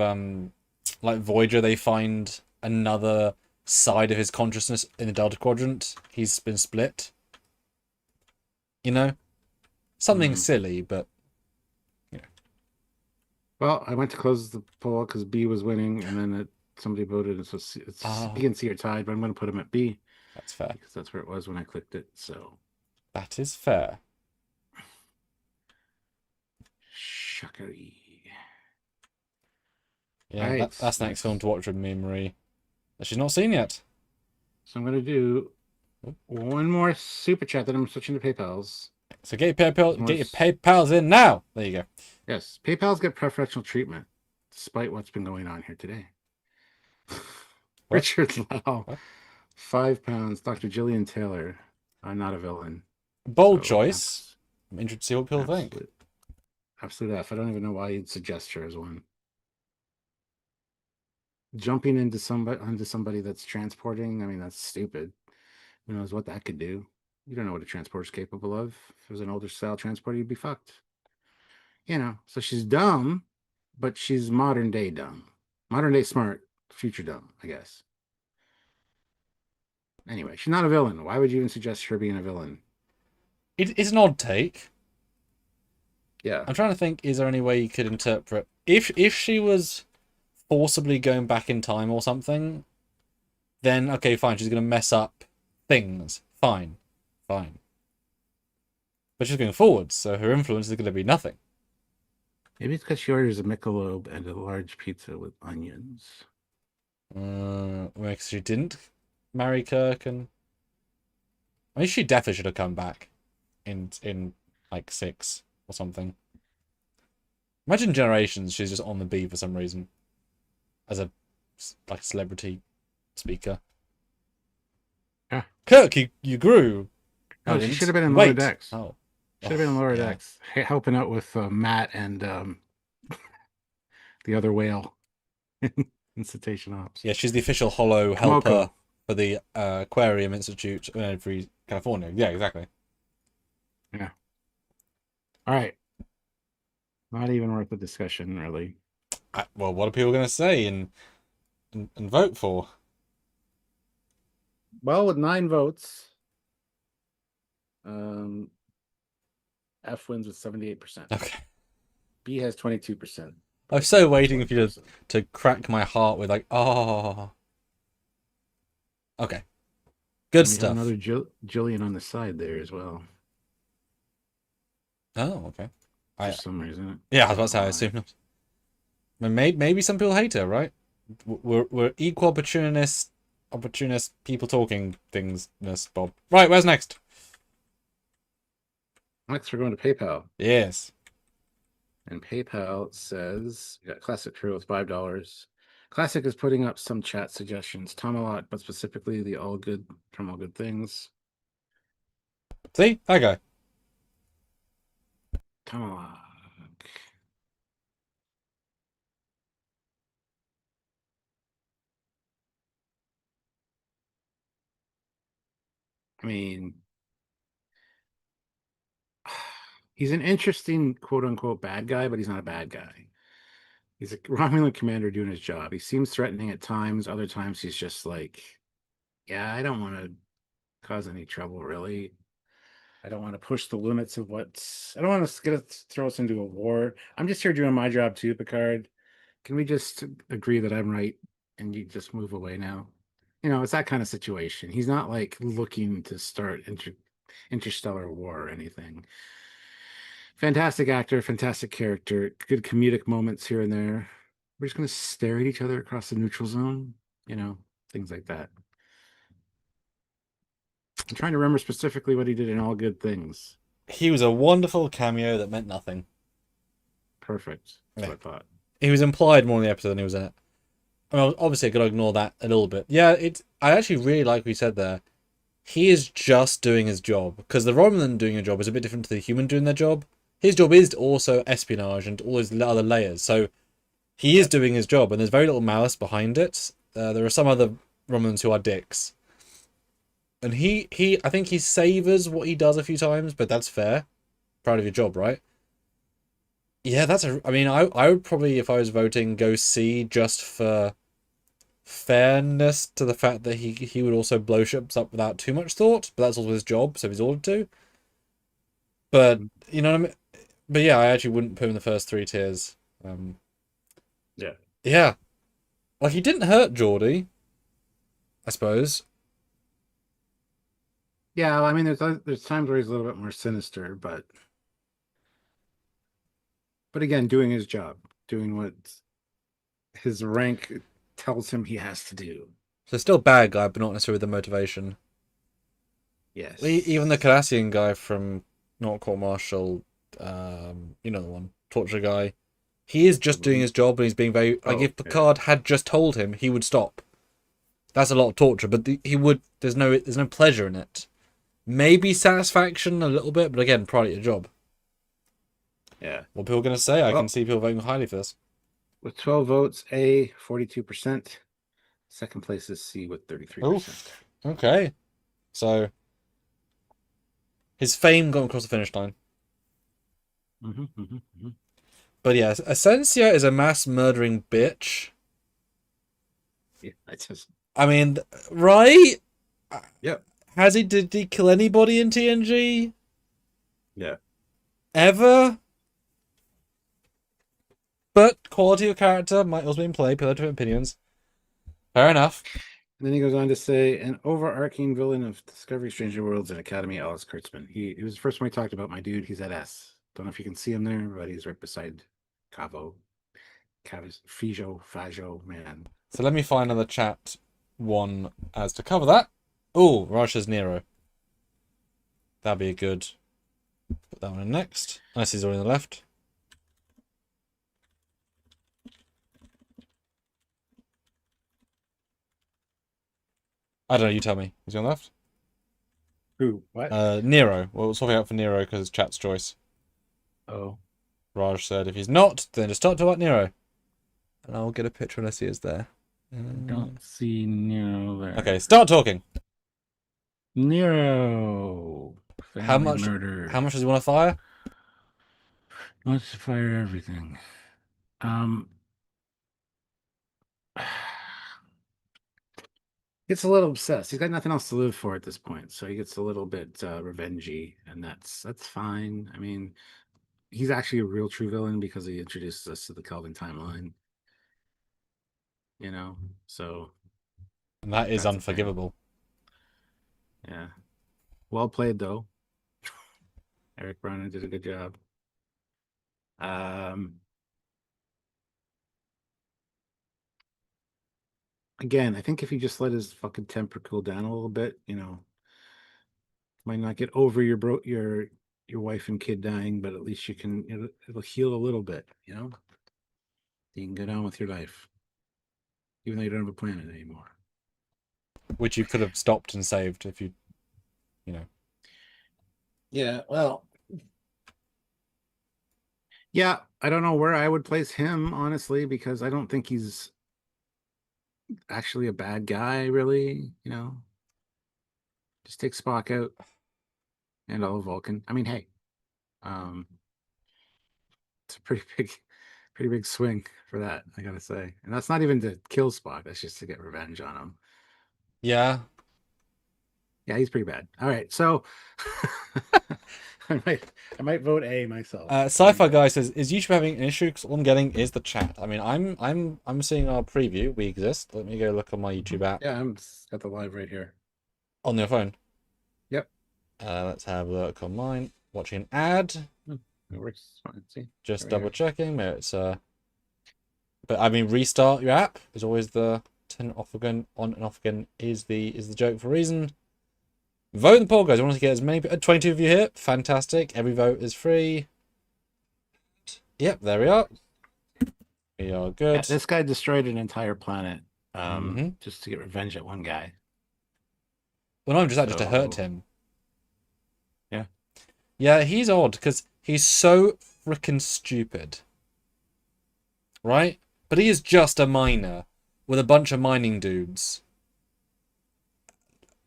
like Voyager, they find another side of his consciousness in the Delta Quadrant. He's been split. Something silly, but Well, I went to close the poll because B was winning, and then it Somebody voted, so it's Ah. B and C are tied, but I'm going to put them at B That's fair. because that's where it was when I clicked it. So That is fair. Shockery. Yeah, Right, that's the next film to watch with me and Marie that she's not seen yet. So I'm going to do one more super chat, then I'm switching to PayPal's. So get your PayPals in now. There you go. Yes, PayPal's get preferential treatment, despite what's been going on here today. Richard Lau, What? £5. Dr. Jillian Taylor, I'm not a villain. Bold choice. I'm interested to see what people think. Absolute F. I don't even know why you'd suggest her as one. Jumping into somebody that's transporting, I mean, that's stupid. Who knows what that could do? You don't know what a transporter's capable of. If it was an older style transporter, you'd be fucked. You know, so she's dumb, but she's modern day dumb. Modern day smart, future dumb, I guess. Anyway, she's not a villain. Why would you even suggest her being a villain? It's an odd take. Yeah. I'm trying to think, is there any way you could interpret... If she was forcibly going back in time or something, then, okay, fine, she's going to mess up things. Fine. But she's going forwards, so her influence is going to be nothing. Maybe it's because she orders a Michelob and a large pizza with onions. Because she didn't marry Kirk, and I mean, she definitely should have come back in like 6 or something. Imagine Generations, she's just on the B for some reason, as a celebrity speaker. Yeah. Kirk, you grew. Oh, she should have been in Lower Decks. Oh, should have been in Lower Decks, helping out with Matt and the other whale in Cetacean Ops. Yeah, she's the official Hollow helper for the Aquarium Institute in California. Yeah, exactly. Yeah. All right. Not even worth the discussion, really. Well, what are people going to say and vote for? Well, with 9 votes, F wins with 78%. Okay. B has 22%. I was so waiting for you to crack my heart with like, oh. Okay. Good stuff. Another Jillian on the side there as well. Oh, okay. For some reason. Yeah, I was about to say, I assume not. Maybe some people hate her, right? We're equal opportunist people talking things, Bob. Right, where's next? Next, we're going to PayPal. Yes. And PayPal says, you got Classic Crew with $5. Classic is putting up some chat suggestions. Tom a lot, but specifically the All Good from All Good Things. See? That guy. Tomahawk. I mean, he's an interesting quote-unquote bad guy, but he's not a bad guy. He's a Romulan commander doing his job. He seems threatening at times. Other times he's just like, yeah, I don't want to cause any trouble, really. I don't want to push the limits of I don't want to throw us into a war. I'm just here doing my job too, Picard. Can we just agree that I'm right and you just move away now? You know, it's that kind of situation. He's not like looking to start interstellar war or anything. Fantastic actor, fantastic character, good comedic moments here and there. We're just going to stare at each other across the neutral zone, you know, things like that. I'm trying to remember specifically what he did in All Good Things. He was a wonderful cameo that meant nothing. Perfect. That's what I thought. He was implied more in the episode than he was in it. I mean, obviously, I got to ignore that a little bit. Yeah, I actually really like what you said there. He is just doing his job. Because the Romulan doing a job is a bit different to the human doing their job. His job is also espionage and all his other layers. So he is doing his job, and there's very little malice behind it. There are some other Romulans who are dicks. And I think he savors what he does a few times, but that's fair. Proud of your job, right? Yeah, I mean, I would probably, if I was voting, go C just for fairness to the fact that he would also blow ships up without too much thought, but that's also his job, so he's ordered to. But, you know what I mean? But yeah, I actually wouldn't put him in the first 3 tiers. Yeah. Yeah. Like, he didn't hurt Geordie, I suppose. Yeah, well, I mean, there's times where he's a little bit more sinister, but again, doing his job, doing what his rank tells him he has to do. So still bad guy, but not necessarily with the motivation. Yes. Even the Cardassian guy from not Court Martial, you know the one, torture guy. He is just doing his job, and he's being very like. If Picard had just told him, he would stop. That's a lot of torture, but he would. There's no pleasure in it. Maybe satisfaction a little bit, but again, pride at your job. Yeah. What people are going to say? I can see people voting highly for this. With 12 votes, A 42%. Second place is C with 33%. Okay, so his fame got across the finish line. But yeah, Essentia is a mass murdering bitch. Yeah, I mean, right? Yep. Did he kill anybody in TNG? Yeah. Ever? But quality of character might also be in play. People have different opinions. Fair enough. And then he goes on to say, an overarching villain of Discovery, Stranger Worlds, and Academy, Alex Kurtzman. He was the first one we talked about. My dude, he's at S. Don't know if you can see him there, but he's right beside Fajo, man. So let me find another chat one as to cover that. Oh, Raj says Nero. That'd be a good. Put that one in next. Unless he's already on the left. I don't know, you tell me. Is he on the left? Who? What? Nero. Well, we'll swap it out for Nero because it's chat's choice. Oh. Raj said if he's not, then just start talking about Nero. And I'll get a picture unless he is there. Don't see Nero there. Okay, start talking. Nero. How much does he want to fire? He wants to fire everything. Gets a little obsessed. He's got nothing else to live for at this point, so he gets a little bit revengey, and that's fine. I mean, he's actually a real true villain because he introduces us to the Kelvin timeline. You know, so And that is unforgivable. Yeah. Well played though. Eric Brown did a good job. Again, I think if he just let his fucking temper cool down a little bit, you know, might not get over your wife and kid dying, but at least you can it'll heal a little bit, you know. You can go down with your life, even though you don't have a planet anymore. Which you could have stopped and saved if you know. Yeah, well, yeah, I don't know where I would place him, honestly, because I don't think he's actually a bad guy, really, you know. Just take Spock out and all of Vulcan. I mean, hey, it's a pretty big swing for that, I gotta say. And that's not even to kill Spock, that's just to get revenge on him. Yeah. Yeah, he's pretty bad. All right, so I might vote A myself. Sci-Fi guy says, "Is YouTube having an issue? Because all I'm getting is the chat." I mean, I'm seeing our preview. We exist. Let me go look on my YouTube app. Yeah, I'm got the live right here on your phone. Yep. Let's have a look on mine. Watching an ad. It works fine. See, just double checking. Maybe it's but I mean, restart your app is always the turn it off again, on and off again is the joke for a reason. Vote in the poll, guys. I want to get as many 22 of you here. Fantastic. Every vote is free. Yep, there we are. We are good. Yeah, this guy destroyed an entire planet just to get revenge at one guy. Well, no, just to hurt him. Yeah. Yeah, he's odd because he's so freaking stupid. Right? But he is just a miner with a bunch of mining dudes.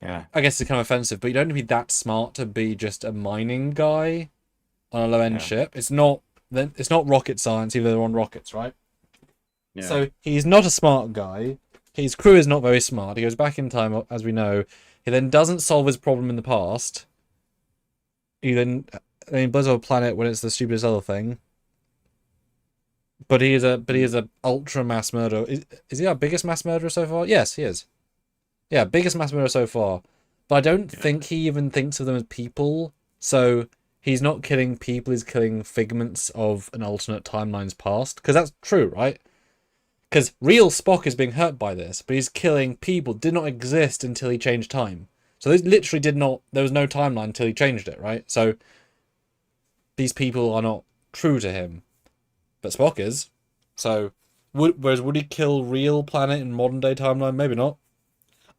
Yeah. I guess it's kind of offensive, but you don't need to be that smart to be just a mining guy on a low-end ship. It's not rocket science, even though they're on rockets, right? Yeah. So he's not a smart guy. His crew is not very smart. He goes back in time, as we know. He then doesn't solve his problem in the past. He then blows up a planet when it's the stupidest other thing. But he is a ultra mass murderer. Is he our biggest mass murderer so far? Yes, he is. Yeah, biggest mass murderer so far. But I don't think he even thinks of them as people. So he's not killing people, he's killing figments of an alternate timeline's past. Because that's true, right? Because real Spock is being hurt by this, but he's killing people did not exist until he changed time. So this literally did not, there was no timeline until he changed it, right? So these people are not true to him. But Spock is. So, would he kill real planet in modern day timeline? Maybe not.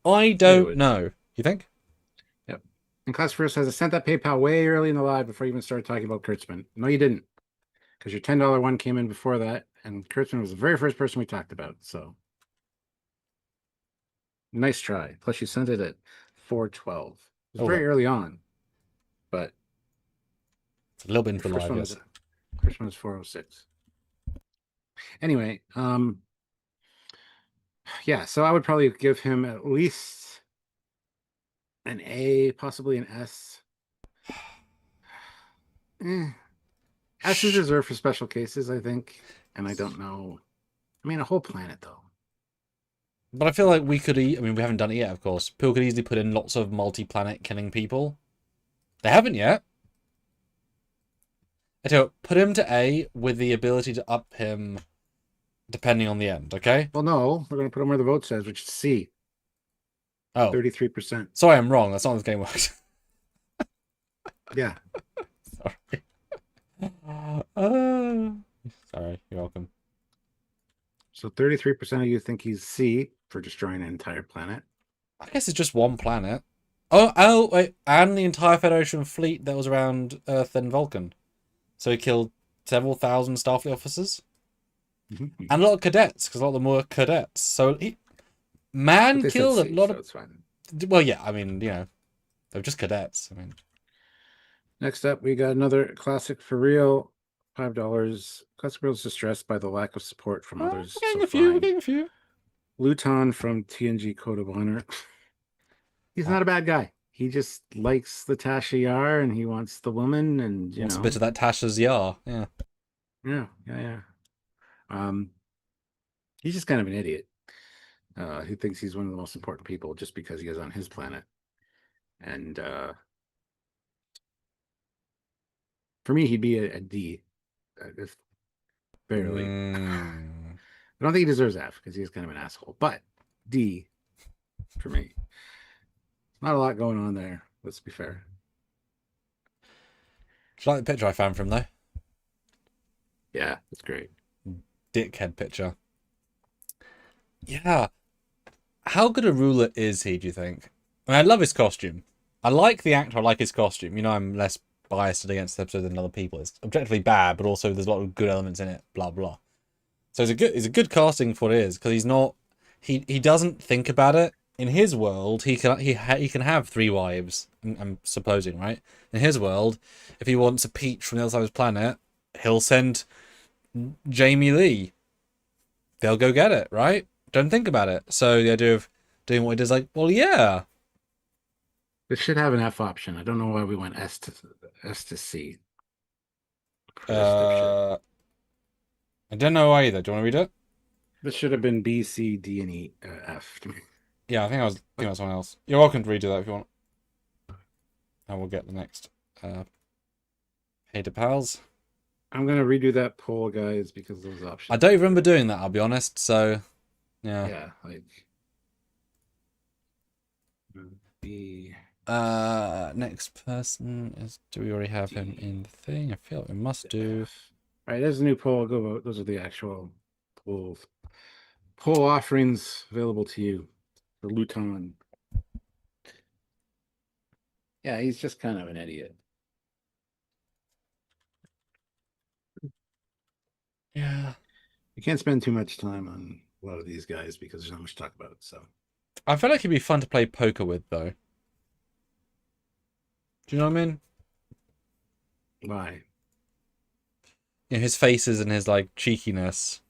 I don't know. You think? Yep. And Class First says, I sent that PayPal way early in the live before you even started talking about Kurtzman. No, you didn't. Because your $10 one came in before that, and Kurtzman was the very first person we talked about. So, nice try. Plus, you sent it at 4:12. It was very early on, but it's a little bit into the live. Yes. First one is 4:06. Anyway, yeah. So I would probably give him at least an A, possibly an S. S is reserved for special cases, I think. And I don't know. I mean, a whole planet, though. But I feel like we could... I mean, we haven't done it yet, of course. People could easily put in lots of multi-planet killing people. They haven't yet. I tell you, put him to A with the ability to up him depending on the end, okay? Well, no. We're going to put him where the vote says, which is C. Oh. 33%. Sorry, I'm wrong. That's not how this game works. Yeah. Sorry. Sorry, you're welcome. So 33% of you think he's C for destroying an entire planet. I guess it's just one planet. Oh, wait. And the entire Federation fleet that was around Earth and Vulcan. So he killed several thousand Starfleet officers. Mm-hmm. And a lot of cadets, because a lot of them were cadets. So he... Man killed a lot of... It's fine. Well, yeah, I mean, you know, they're just cadets. I mean... Next up, we got another classic for real. $5. Classic Real is distressed by the lack of support from others. We're getting a few. Luton from TNG Code of Honor. He's not a bad guy. He just likes the Tasha Yar and he wants the woman and you wants know. A bit of that Tasha's Yar, yeah. Yeah. He's just kind of an idiot. He thinks he's one of the most important people just because he is on his planet. And for me, he'd be a D. Barely. I don't think he deserves F because he's kind of an asshole. But D for me. Not a lot going on there. Let's be fair. Do you like the picture I found from him, though? Yeah, it's great. Dickhead picture. Yeah. How good a ruler is he, do you think? I mean, I love his costume. I like the actor, I like his costume. You know, I'm less biased against the episode than other people. It's objectively bad, but also there's a lot of good elements in it, blah, blah. So it's a good casting for what it is, because he's not... He doesn't think about it. In his world, he can have 3 wives, I'm supposing, right? In his world, if he wants a peach from the other side of his planet, he'll send Jamie Lee. They'll go get it, right? Don't think about it. So the idea of doing what he does, like, well, yeah. This should have an F option. I don't know why we went S to C. I don't know either. Do you want to read it? This should have been B, C, D, and E, F to me. Yeah, I think I was thinking about someone else. You're welcome to redo that if you want. And we'll get the next. Hey to pals. I'm gonna redo that poll, guys, because those options. I don't even remember doing that. I'll be honest. So, yeah. Yeah, like. B. Next person is. Do we already have him in the thing? I feel like we must do. All right, there's a new poll. Go vote. Those are the actual polls. Poll offerings available to you for Luton. Yeah, he's just kind of an idiot. Yeah. You can't spend too much time on a lot of these guys because there's not much to talk about. So I feel like it'd be fun to play poker with, though. Do you know what I mean? Why? You know, his faces and his like cheekiness.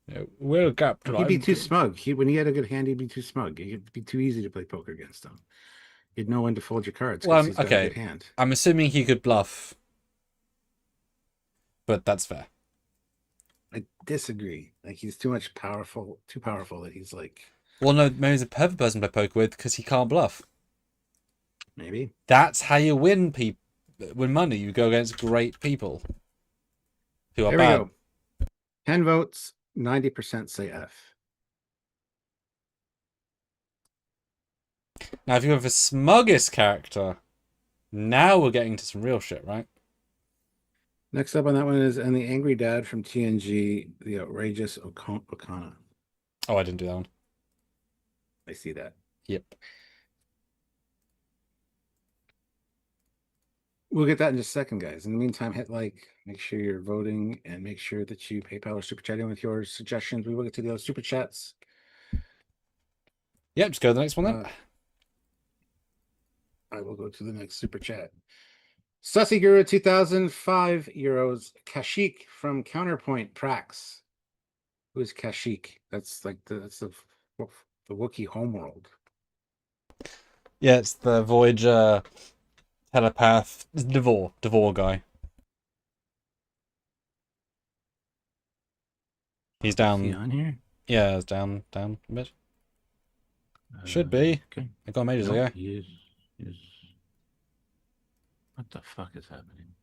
You know, we're captain. He'd be too smug. When he had a good hand, he'd be too smug. It'd be too easy to play poker against him. You'd know when to fold your cards. Well, he's got a good hand. I'm assuming he could bluff, but that's fair. I disagree. Like he's too powerful that he's like Well, no, maybe he's a perfect person to play poker with because he can't bluff. maybe. That's how you win money. You go against great people who are There bad. we go. 10 votes, 90% say F. Now, if you have a smuggest character, now we're getting to some real shit, right? Next up on that one is and the Angry Dad from TNG, the outrageous Okana. Oh, I didn't do that one. I see that. Yep. We'll get that in just a second, guys. In the meantime, hit like, make sure you're voting, and make sure that you PayPal or Super Chatting with your suggestions. We will get to the other Super Chats. Yep, just go to the next one then. I will go to the next Super Chat. Sussy Guru 2005 euros. Kashyyyk from Counterpoint Prax. Who is Kashyyyk? That's like that's the Wookiee homeworld. Yeah, it's the Voyager telepath Devore guy. He's down. Is he on here? Yeah, it's down a bit. Should be. Okay. I got ages ago. He is. What the fuck is happening?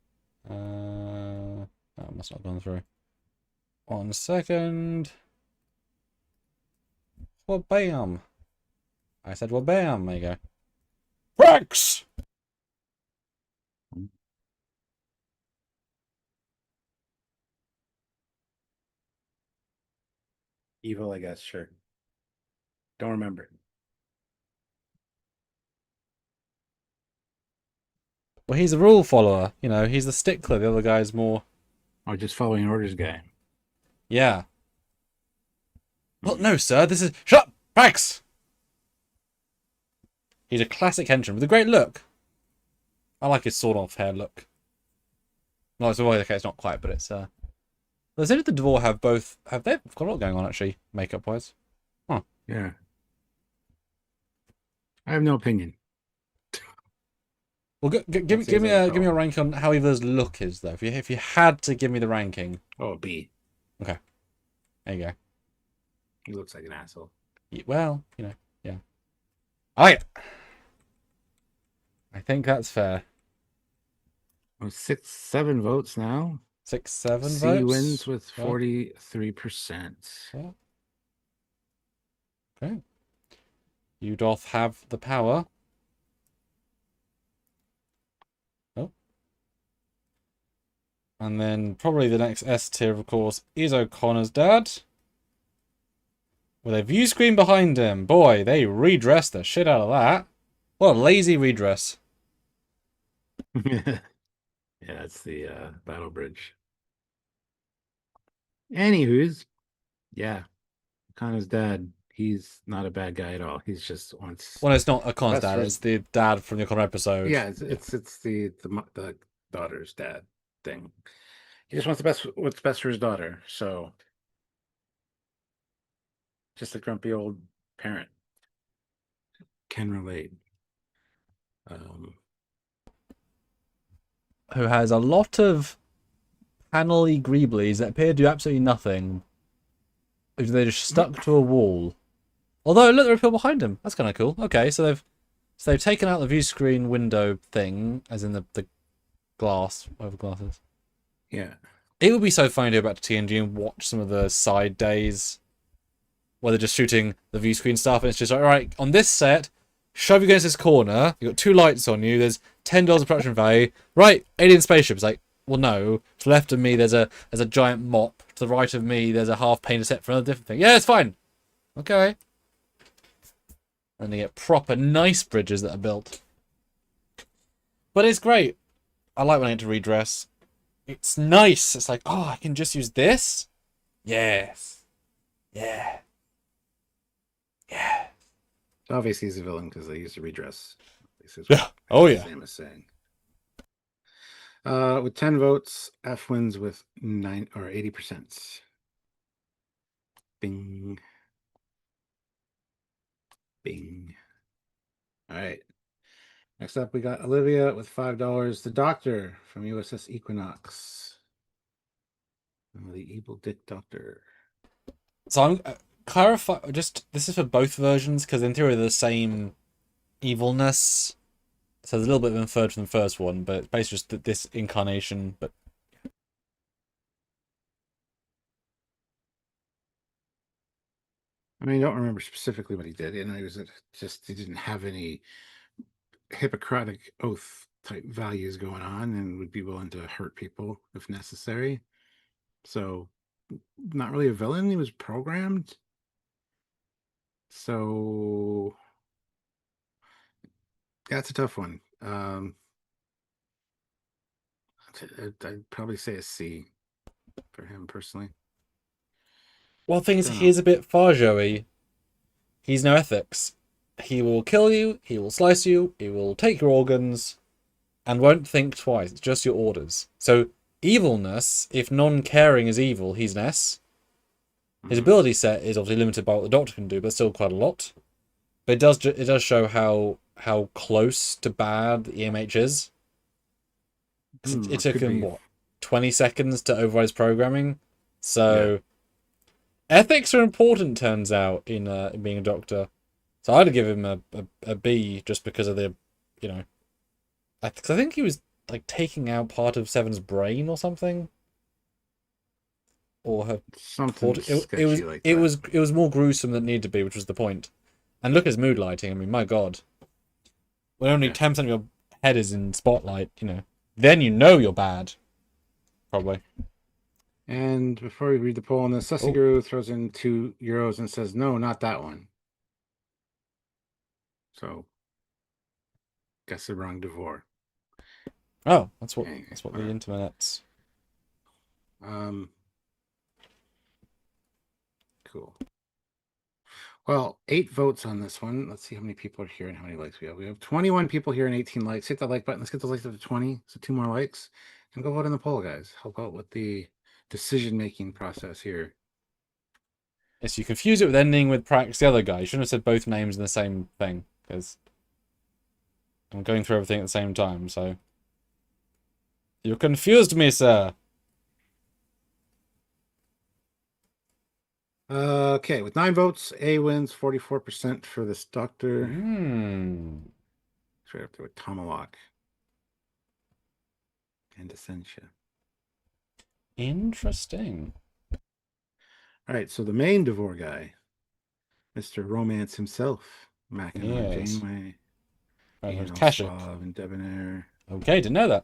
That must not have gone through. 1 second. Well, bam. I said, well, bam. There you go. Rex! Evil, I guess. Sure. Don't remember. Well, he's a rule follower. You know, he's the stickler. The other guy's more... Or just following orders guy. Yeah. Well, no, sir. This is... Shut up! Rex! He's a classic henchman with a great look. I like his sawed-off hair look. No, it's always okay. It's not quite, but it's... Does any of the Devore have both... Have they got a lot going on, actually, makeup-wise? Huh. Yeah. I have no opinion. Well, give me a rank on how either's look is, though. If you had to give me the ranking. Oh, B. Okay. There you go. He looks like an asshole. Well, you know, yeah. I like it. I think that's fair. Oh, 7 votes now. 7 C votes. wins with 43%. Yeah. Okay. You doth have the power. Oh. And then probably the next S tier, of course, is O'Connor's dad. With a view screen behind him. Boy, they redressed the shit out of that. What a lazy redress. Yeah, it's the battle bridge. Anywho's, yeah, Connor's dad. He's not a bad guy at all. He's just wants. Well, it's not O'Connor's dad. It's the dad from the O'Connor episode. Yeah, it's the daughter's dad thing. He just wants what's best for his daughter. So, just a grumpy old parent. Can relate. Who has a lot of panel-y greeblies that appear to do absolutely nothing. They're just stuck to a wall. Although, look, there are people behind him. That's kind of cool. Okay, so they've taken out the view screen window thing, as in the glass, over glasses. Yeah. It would be so funny to go back to TNG and watch some of the side days where they're just shooting the view screen stuff, and it's just like, all right, on this set, shove you against this corner, you've got 2 lights on you, there's $10 of production value, right, alien spaceship. It's like, well, no, to the left of me there's a giant mop, to the right of me there's a half-painted set for another different thing. Yeah, it's fine. Okay. And they get proper nice bridges that are built. But it's great. I like when I get to redress. It's nice. It's like, oh, I can just use this? Yes. Yeah. Yeah. Obviously, he's a villain because they used to redress. Yeah. Oh, yeah. Sam is saying. With 10 votes, F wins with 9 or 80%. Bing. Bing. All right. Next up, we got Olivia with $5. The Doctor from USS Equinox. The evil dick doctor. So I'm clarify. Just this is for both versions because in theory they're the same evilness. So there's a little bit of inferred from the first one, but it's basically just this incarnation. But I mean, I don't remember specifically what he did. You know, he was he didn't have any Hippocratic oath type values going on and would be willing to hurt people if necessary. So, not really a villain. He was programmed. So, that's a tough one. I'd probably say a C for him personally. well, the thing is, he is a bit Farjo-y. He's no ethics. He will kill you. He will slice you. He will take your organs, and won't think twice. It's just your orders. So evilness, if non-caring is evil, he's an S. His ability set is obviously limited by what the Doctor can do, but still quite a lot. But it does show how close to bad the EMH is. It took him, what, 20 seconds to override his programming? So, ethics are important, turns out, in being a Doctor. So I'd give him a B just because of the, you know... Because I think he was, like, taking out part of Seven's brain or something. Or her... Something sketchy like that. It was more gruesome than it needed to be, which was the point. And look at his mood lighting. I mean, my God. When only 10% of your head is in spotlight, you know, then you know you're bad. Probably. And before we read the poll on this, Sussy Guru throws in €2 and says, no, not that one. So, guess the wrong Devore. Oh, that's what the internet's. Cool. Well, 8 votes on this one. Let's see how many people are here and how many likes we have. We have 21 people here and 18 likes. Hit that like button. Let's get those likes up to 20. So 2 more likes. And go vote in the poll, guys. Help out with the decision-making process here. Yes, you confuse it with ending with Prax, the other guy. You shouldn't have said both names in the same thing, because I'm going through everything at the same time, so... You confused me, sir! Okay, with 9 votes, A wins 44% for this Doctor. It's right up there with Tomahawk and Essentia. Interesting. All right, so the main Devore guy, Mr. Romance himself, Mackinac, Yes. Janeway, Kashyap. Slav, and Debonair. Okay, didn't know that.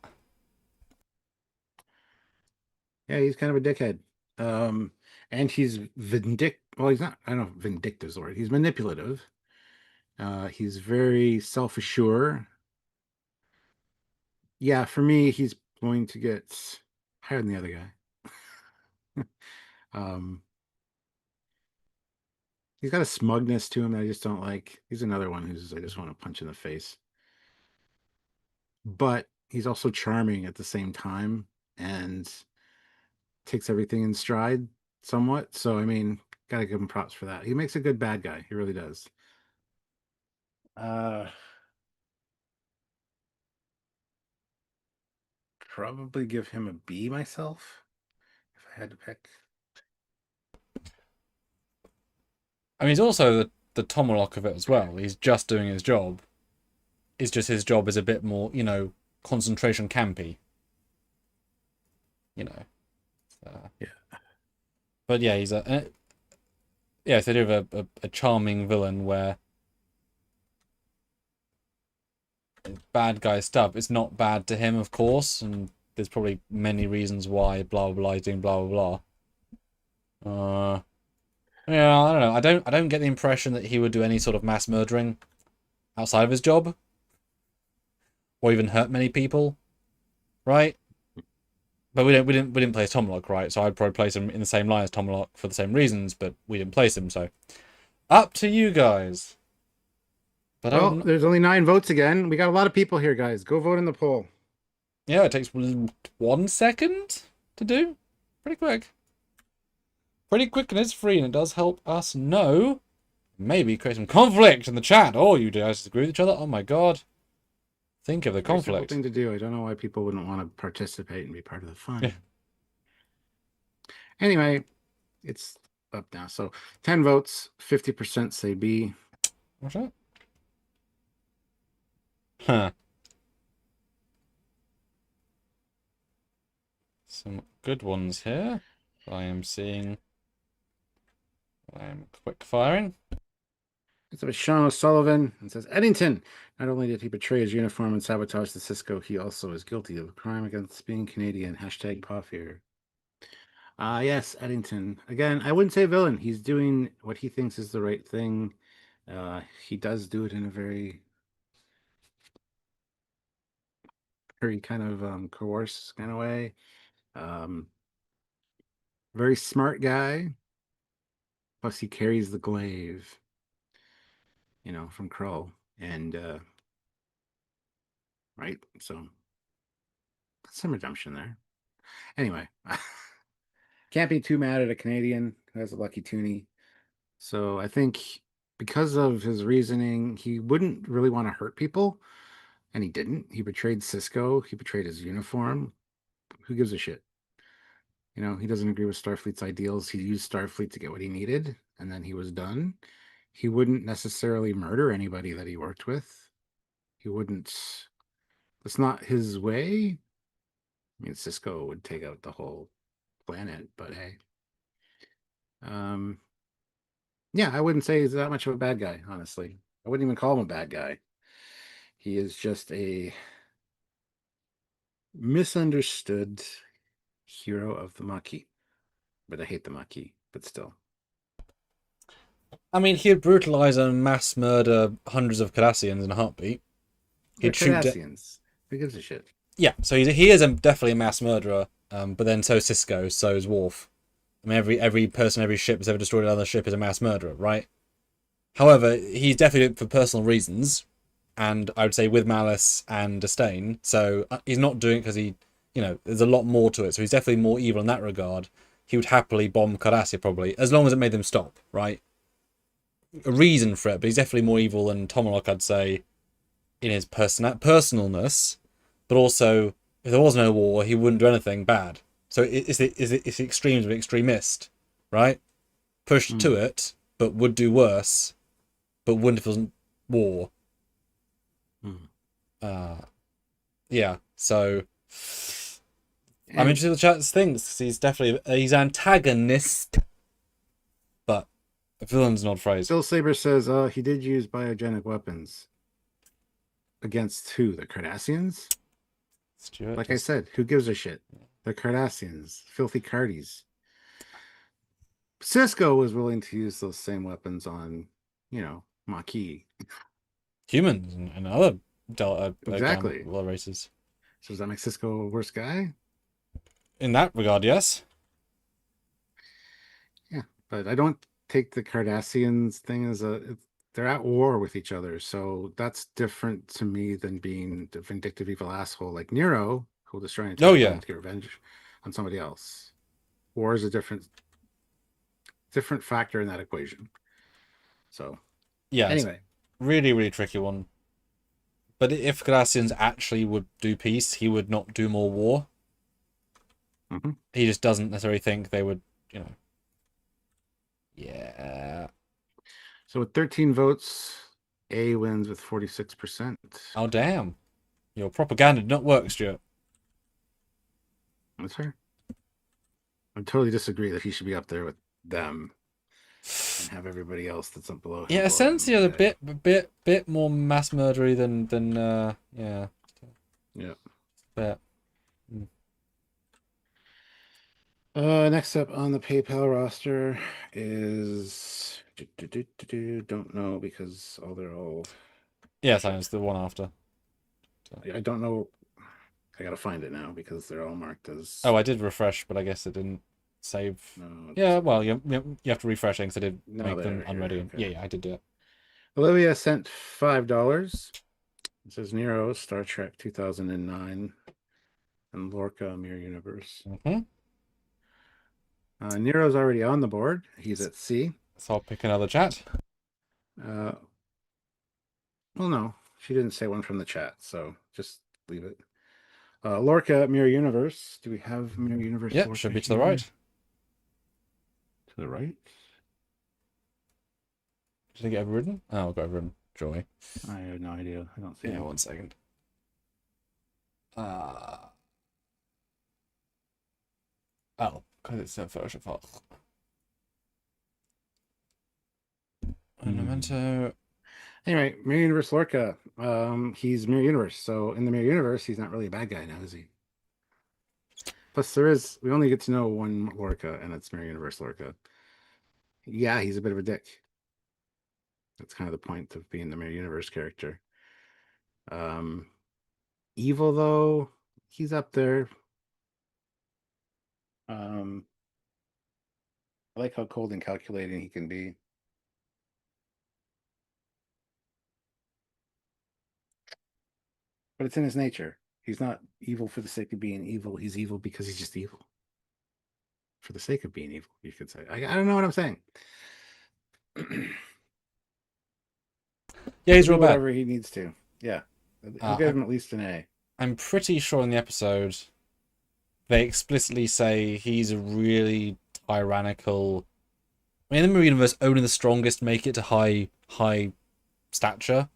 Yeah, he's kind of a dickhead. And he's vindictive. Well, he's not. I don't know if vindictive is the word. He's manipulative. He's very self-assured. Yeah, for me, he's going to get higher than the other guy. He's got a smugness to him that I just don't like. He's another one who's I just want to punch in the face. But he's also charming at the same time and takes everything in stride somewhat. So, I mean, gotta give him props for that. He makes a good bad guy. He really does. Probably give him a B myself if I had to pick. I mean, he's also the Tomahawk of it as well. He's just doing his job. It's just his job is a bit more, you know, concentration campy. You know. Yeah. But yeah, he's a... yeah, so they do have a charming villain where... bad guy stuff. It's not bad to him, of course, and there's probably many reasons why blah blah blah he's doing blah blah blah. Yeah, I don't know. I don't get the impression that he would do any sort of mass murdering outside of his job, or even hurt many people, right? But we didn't place Tomahawk, right? So I'd probably place him in the same line as Tomahawk for the same reasons, but we didn't place him. So up to you guys. But well, there's only 9 votes again. We got a lot of people here, guys. Go vote in the poll. Yeah, it takes 1 second to do. Pretty quick. Pretty quick, and it's free, and it does help us know. Maybe create some conflict in the chat. Oh, you guys disagree with each other? Oh my God. Think of the conflict. Thing to do. I don't know why people wouldn't want to participate and be part of the fun. Yeah. Anyway, it's up now. So 10 votes, 50% say B. What's that? Huh. Some good ones here. I am seeing. I'm quick firing. It's up Sean O'Sullivan and says Eddington. Not only did he betray his uniform and sabotage the Cisco, he also is guilty of a crime against being Canadian. Hashtag Puff here. Yes, Eddington. Again, I wouldn't say villain. He's doing what he thinks is the right thing. He does do it in a very kind of coercive kind of way. Very smart guy. Plus, he carries the glaive, from Krull. And, right? So, that's some redemption there. Anyway, can't be too mad at a Canadian who has a lucky toonie. So, I think because of his reasoning, he wouldn't really want to hurt people. And he didn't. He betrayed Cisco. He betrayed his uniform. Who gives a shit? He doesn't agree with Starfleet's ideals. He used Starfleet to get what he needed, and then he was done. He wouldn't necessarily murder anybody that he worked with. He wouldn't. That's not his way. I mean, Cisco would take out the whole planet, but hey. Yeah, I wouldn't say he's that much of a bad guy, honestly. I wouldn't even call him a bad guy. He is just a misunderstood hero of the Maquis. But I hate the Maquis, but still. I mean, he'd brutalize and mass murder hundreds of Cardassians in a heartbeat. He'd shoot Cardassians. Who gives a shit? Yeah, so he is definitely a mass murderer. But then so is Cisco, so is Worf. I mean, every person, every ship that's ever destroyed another ship is a mass murderer, right? However, he's definitely for personal reasons, and I would say with malice and disdain. So he's not doing it because he, there's a lot more to it. So he's definitely more evil in that regard. He would happily bomb Cardassia probably, as long as it made them stop, right? A reason for it, but he's definitely more evil than Tomalak, I'd say, in his personalness. But also, if there was no war, he wouldn't do anything bad. So it's the extremes of an extremist, right? Pushed to it, but would do worse, but wouldn't if it wasn't war. Yeah, so I'm interested in the chat's things. He's definitely he's antagonist, but a villain's an odd phrase. Bill Saber says he did use biogenic weapons against who? The Cardassians? Stuart, like I said, who gives a shit? The Cardassians, filthy Cardis. Cisco was willing to use those same weapons on, Maquis. Humans and other exactly races. So does that make Cisco a worse guy? In that regard, yes. Yeah, but I don't take the Cardassians thing as they're at war with each other, so that's different to me than being the vindictive evil asshole like Nero, who'll destroy an entire planet to get revenge on somebody else. War is a different factor in that equation. So yeah, anyway, really, really tricky one. But if Cardassians actually would do peace, he would not do more war. He just doesn't necessarily think they would, Yeah. So with 13 votes, A wins with 46%. Oh, damn. Your propaganda did not work, Stuart. That's fair. I totally disagree that he should be up there with them and have everybody else that's up below him. Yeah, essentially a bit more mass murdery than yeah. Yeah. But next up on the PayPal roster is don't know because they're all. Yeah, it's the one after. So. I don't know. I gotta find it now because they're all marked as. Oh, I did refresh, but I guess it didn't save. No, yeah, well, you have to refresh things. I did make them unready. Okay. Yeah, I did do it. Olivia sent $5. It says Nero, Star Trek 2009, and Lorca, Mirror Universe. Nero's already on the board. He's at C. So I'll pick another chat. Well, no, she didn't say one from the chat, so just leave it. Lorca, Mirror Universe. Do we have Mirror Universe? Yeah, should be to the right. to the right. Did I get overridden? Oh, I got overridden. Joy. I have no idea. I don't see Yeah, it. 1 second. Oh, because it's a version file. Memento. Anyway, Mirror Universe Lorca. He's Mirror Universe, so in the Mirror Universe, he's not really a bad guy now, is he? Plus, we only get to know one Lorca, and it's Mirror Universe Lorca. Yeah, he's a bit of a dick. That's kind of the point of being the Mirror Universe character. Evil, though, he's up there. I like how cold and calculating he can be. But it's in his nature. He's not evil for the sake of being evil. He's evil because he's just evil. For the sake of being evil, you could say. I don't know what I'm saying. Yeah, he's real bad. Whatever he needs to. Yeah. I'll give him at least an A. I'm pretty sure in the episode they explicitly say he's a really tyrannical. I mean, in the Mirror Universe, only the strongest make it to high stature.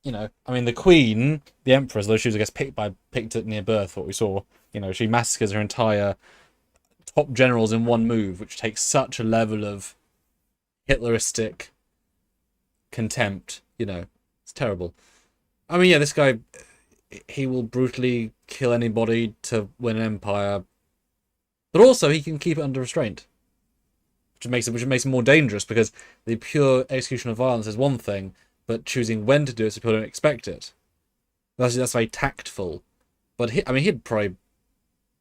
You know, I mean, the Queen, the Empress, though she was, I guess, picked at near birth, what we saw. You know, she massacres her entire top generals in one move, which takes such a level of Hitleristic contempt. You know, it's terrible. I mean, yeah, this guy, he will brutally kill anybody to win an empire, but also he can keep it under restraint, which makes it more dangerous, because the pure execution of violence is one thing, but choosing when to do it so people don't expect it. That's very tactful. But he'd probably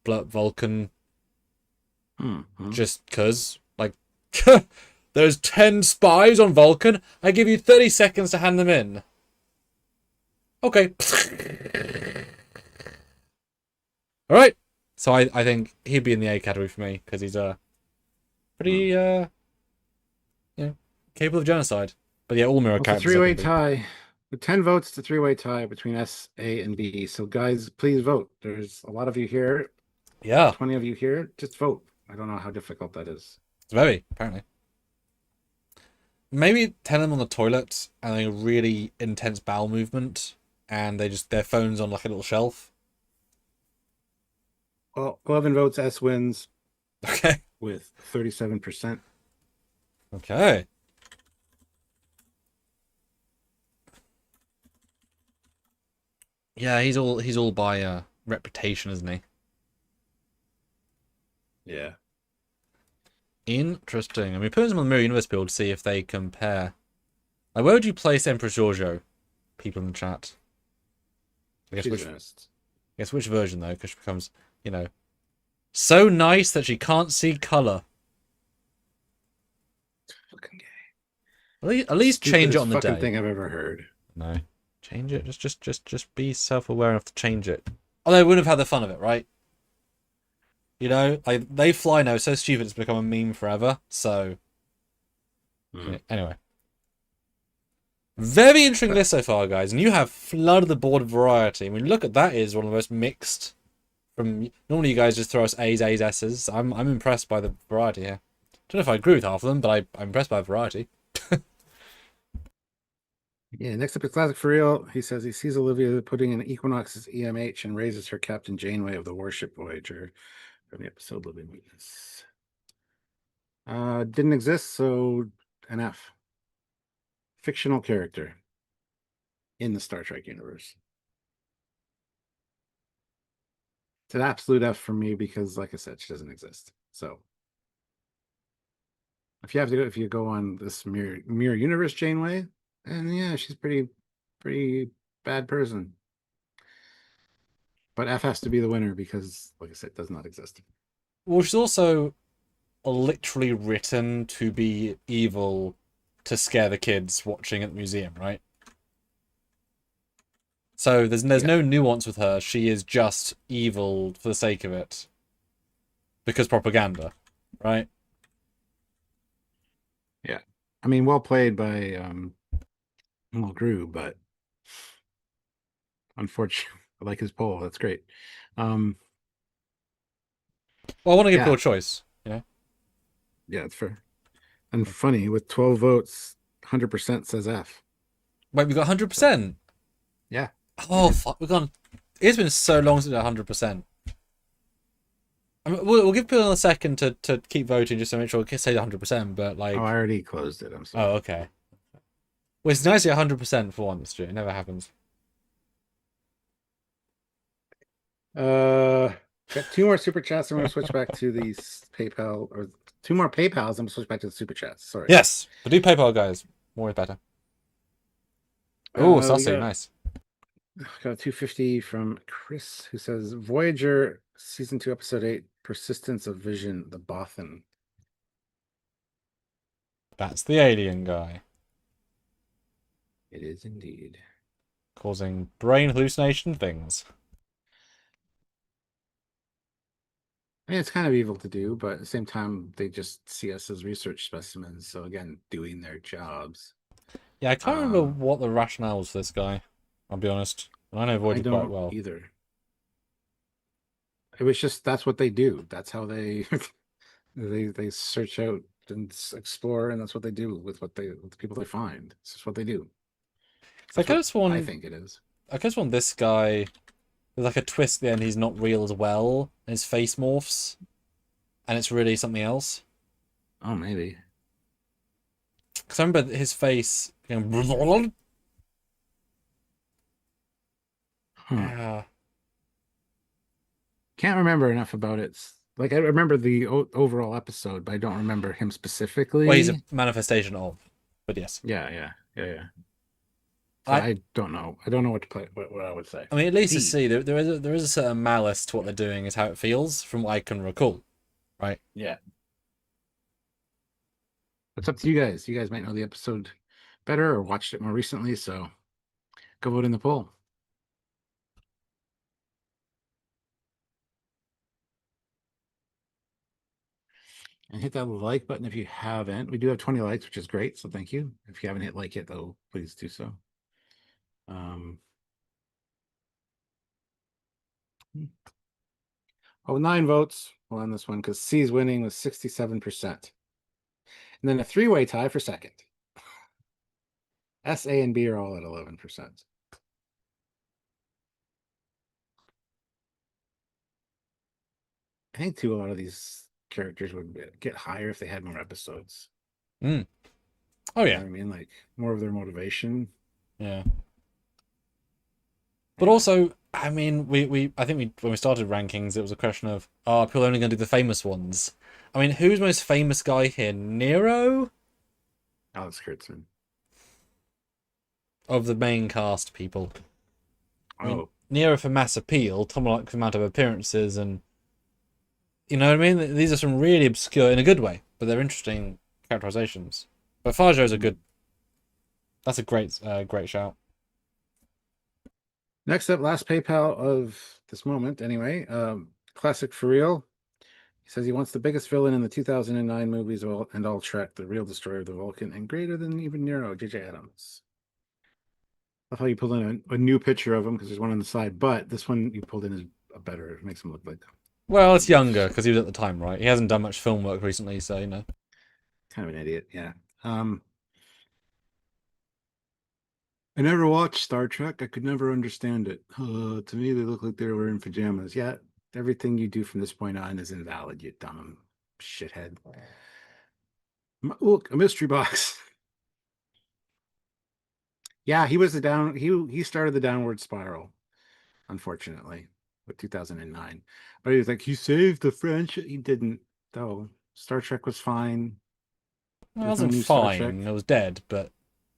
blow up Vulcan just because, like, there's 10 spies on Vulcan. I give you 30 seconds to hand them in. Okay. All right. So I think he'd be in the A category for me, because he's pretty capable of genocide. But yeah, all mirror It's a characters. three-way tie. With 10 votes, it's a three-way tie between S, A, and B. So guys, please vote. There's a lot of you here. Yeah. 20 of you here. Just vote. I don't know how difficult that is. It's very, apparently. Maybe 10 of them on the toilet and a really intense bowel movement, and their phone's on like a little shelf. Well, 11 votes, S wins. Okay. With 37%. Okay. Yeah, he's all by reputation, isn't he? Yeah. Interesting. I mean, put them on the Mirror Universe build to see if they compare. Like, where would you place Emperor Giorgio? People in the chat. I guess which version, though? Because she becomes, you know, so nice that she can't see color. Fucking gay. At least change it on the day. Thing I've ever heard. No, change it. Just be self-aware enough to change it. Although they would have had the fun of it, right? You know, like, they fly now so stupid it's become a meme forever. So yeah, anyway, very interesting list so far, guys, and you have flooded the board of variety. I mean, look at that, is one of the most mixed. From normally, you guys just throw us A's, S's. I'm impressed by the variety here. Don't know if I agree with half of them, but I'm impressed by the variety. Yeah, next up is Classic for Real. He says he sees Olivia putting in Equinox's EMH and raises her Captain Janeway of the warship Voyager from the episode Living Witness. Didn't exist, so an F. Fictional character in the Star Trek universe. It's an absolute F for me because, like I said, she doesn't exist. So if you go on this mirror universe Janeway, and yeah, she's pretty bad person. But F has to be the winner because, like I said, it does not exist. Well, she's also literally written to be evil to scare the kids watching at the museum, right? So there's no nuance with her. She is just evil for the sake of it. Because propaganda, right? Yeah. I mean, well played by Mulgrew, but unfortunately, I like his poll. That's great. Well, I want to give people a choice, you know? Yeah, it's fair. And funny, with 12 votes, 100% says F. Wait, we got 100%. Yeah. Oh fuck, we've gone. It's been so long since 100%. I mean, we'll give people a second to keep voting just to make sure we can say 100%. But like, Oh, I already closed it. I'm sorry. oh okay. Well, it's nice to get 100% for once, Stu. It never happens. Got two more super chats. I'm going to switch back to the PayPal, or two more PayPals. I'm going to switch back to the super chats. Sorry. Yes, but do PayPal, guys. More is better. Oh, saucy, nice. Got a 250 from Chris, who says Voyager season 2 episode 8, Persistence of Vision, the Bothan. That's the alien guy. It is indeed. Causing brain hallucination things. I mean, it's kind of evil to do, but at the same time, they just see us as research specimens. So again, doing their jobs. Yeah, I can't remember what the rationale was for this guy. I'll be honest. I know Voyager quite well. Either. It was just that's what they do. That's how they they search out and explore, and that's what they do with with the people they find. It's just what they do. So I think it is. I just want this guy. There's like a twist there, and he's not real as well. And his face morphs, and it's really something else. Oh, maybe. Because I remember his face going. Yeah. Can't remember enough about it. Like I remember the overall episode, but I don't remember him specifically. Well, he's a manifestation of. But yes. Yeah. So I don't know. I don't know what to play. What I would say. I mean, at least to see there is a certain malice to what they're doing. Is how it feels from what I can recall, right? Yeah. It's up to you guys. You guys might know the episode better or watched it more recently, so go vote in the poll. And hit that like button if you haven't. We do have 20 likes, which is great, so thank you. If you haven't hit like yet, though, please do so. Oh, 9 votes on this one because C's winning with 67%. And then a three-way tie for second. S, A, and B are all at 11%. I think too, a lot of these characters would get higher if they had more episodes. Oh yeah. You know what I mean, like more of their motivation. Yeah. But also, I mean, I think when we started rankings, it was a question of, are people only going to do the famous ones? I mean, who's the most famous guy here? Nero? Alex Kurtzman. Of the main cast people. I mean, Oh. Nero for mass appeal, Tom likes the amount of appearances, and you know what I mean? These are some really obscure, in a good way, but they're interesting characterizations. But Farjo's a good... That's a great shout. Next up, last PayPal of this moment, anyway. Classic for real. He says he wants the biggest villain in the 2009 movies and all Trek, the real destroyer of the Vulcan, and greater than even Nero, J.J. Abrams. I love how you pulled in a new picture of him because there's one on the side, but this one you pulled in is a better. It makes him look like. Well, it's younger because he was at the time, right? He hasn't done much film work recently, so you know. Kind of an idiot, yeah. I never watched Star Trek. I could never understand it. To me, they look like they were wearing pajamas. Yeah, everything you do from this point on is invalid, you dumb shithead. Look, a mystery box. Yeah, he was he started the downward spiral, unfortunately, with 2009. But he was like, he saved the French. He didn't, though. Star Trek was fine. It wasn't fine. It was dead, but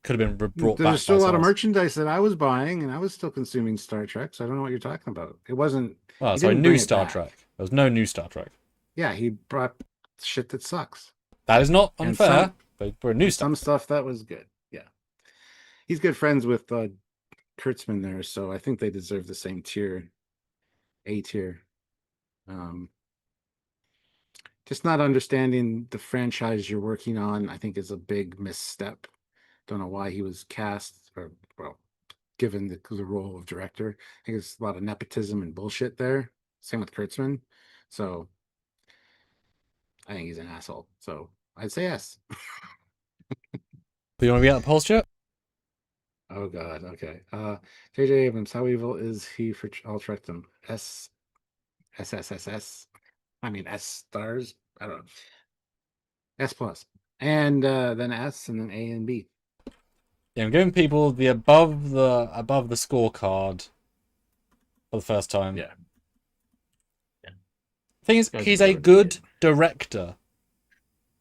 could have been brought back. There's still a lot of merchandise that I was buying, and I was still consuming Star Trek, so I don't know what you're talking about. It wasn't... Oh, sorry, new Star Trek. There was no new Star Trek. Yeah, he brought shit that sucks. That is not unfair, but for a new some stuff that was good. Yeah. He's good friends with Kurtzman there, so I think they deserve the same tier. A tier. Just not understanding the franchise you're working on, I think, is a big misstep. Don't know why he was cast, or, well, given the role of director. I think there's a lot of nepotism and bullshit there. Same with Kurtzman. So I think he's an asshole. So I'd say yes. Do you want to be out the polls yet? Oh God. Okay. J.J. Abrams, how evil is he for all Trekdom? S. I mean S stars. I don't know. S plus, and then S, and then A and B. Yeah, I'm giving people the above the scorecard for the first time. Yeah. Thing is, he's a good director.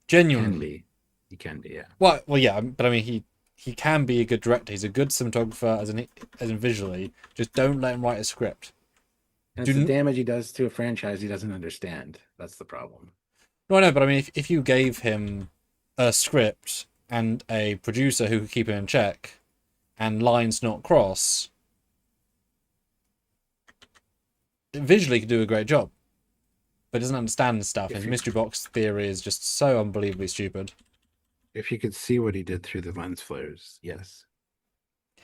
Genuinely. He can be, yeah. Well, yeah, but I mean, he can be a good director. He's a good cinematographer, as in visually. Just don't let him write a script. And it's the damage he does to a franchise he doesn't understand. That's the problem. No, I know, but I mean, if you gave him a script and a producer who could keep him in check, and lines not cross, visually could do a great job. But doesn't understand stuff. His mystery box theory is just so unbelievably stupid. If you could see what he did through the lens flares, yes. Yeah.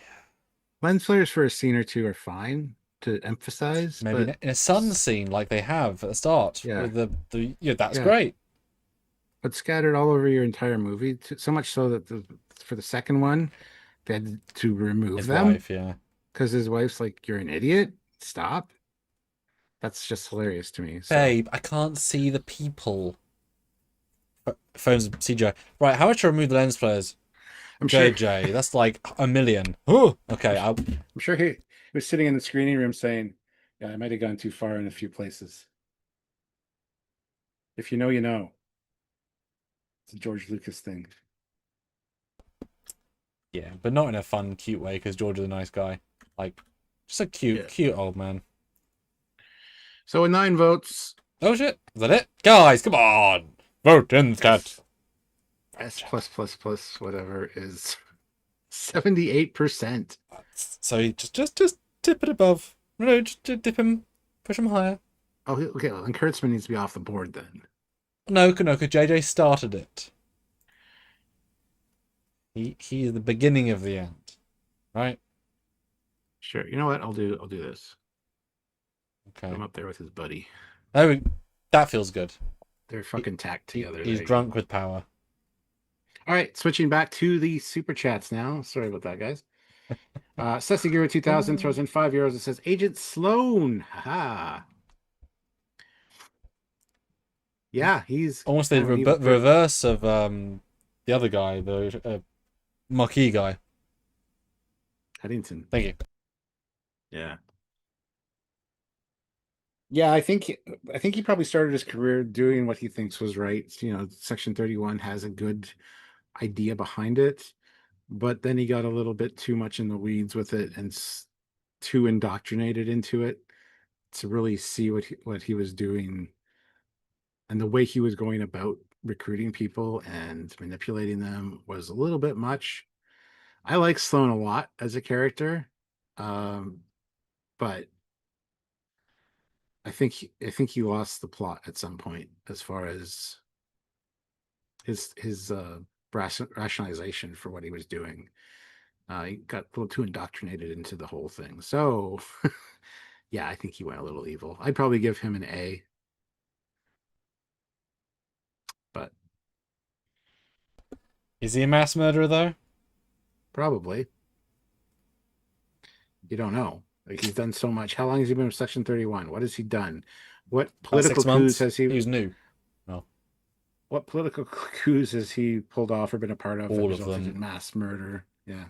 Lens flares for a scene or two are fine to emphasize. Maybe but... in a sun scene like they have at the start. Yeah. With that's great. But scattered all over your entire movie, so much so that for the second one, they had to remove his them. Wife, yeah. Because his wife's like, "You're an idiot. Stop." That's just hilarious to me. So. Babe, I can't see the people. Phone's CGI. Right, how much to remove the lens flares? I'm JJ, sure... that's like $1 million. Oh, okay. I'm sure he was sitting in the screening room saying, "Yeah, I might have gone too far in a few places." If you know, you know. It's a George Lucas thing. Yeah, but not in a fun, cute way, because George is a nice guy. Like, just a cute old man. So with 9 votes. Oh shit, is that it? Guys, come on! Vote in the chat. S plus whatever is 78%. So just tip it above. No, just dip him, push him higher. Oh, okay. Well, and Kurtzman needs to be off the board then. No, because JJ started it. He is the beginning of the end, right? Sure. You know what? I'll do this. Okay. I'm up there with his buddy. Oh, that feels good. They're fucking tacked together. He's drunk with power. All right, switching back to the super chats now. Sorry about that, guys. Sessigura 2000 throws in €5 and says, "Agent Sloan." Haha. Yeah, he's almost the reverse of the other guy, the Marquis guy. Headington. Thank you. Yeah. Yeah, I think he probably started his career doing what he thinks was right. You know, Section 31 has a good idea behind it, but then he got a little bit too much in the weeds with it and too indoctrinated into it to really see what he was doing and the way he was going about recruiting people and manipulating them was a little bit much. I like Sloan a lot as a character, but I think he lost the plot at some point as far as his rationalization for what he was doing. He got a little too indoctrinated into the whole thing. So, yeah, I think he went a little evil. I'd probably give him an A. But is he a mass murderer though? Probably. You don't know. Like, he's done so much. How long has he been with Section 31? What has he done? What political coups has he? He's new. No. What political coups has he pulled off or been a part of? All of them. In mass murder. Yeah.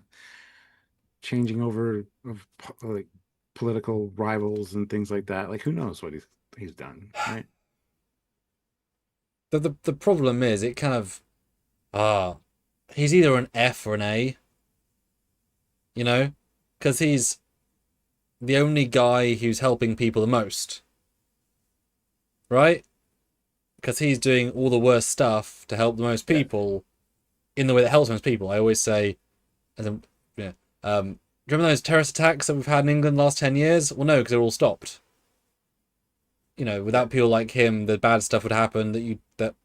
Changing over of like political rivals and things like that. Like, who knows what he's done, right? The problem is it kind of he's either an F or an A. You know? Because he's the only guy who's helping people the most. Right? Because he's doing all the worst stuff to help the most people in the way that helps most people. I always say, remember those terrorist attacks that we've had in England the last 10 years? Well, no, because they're all stopped. You know, without people like him, the bad stuff would happen that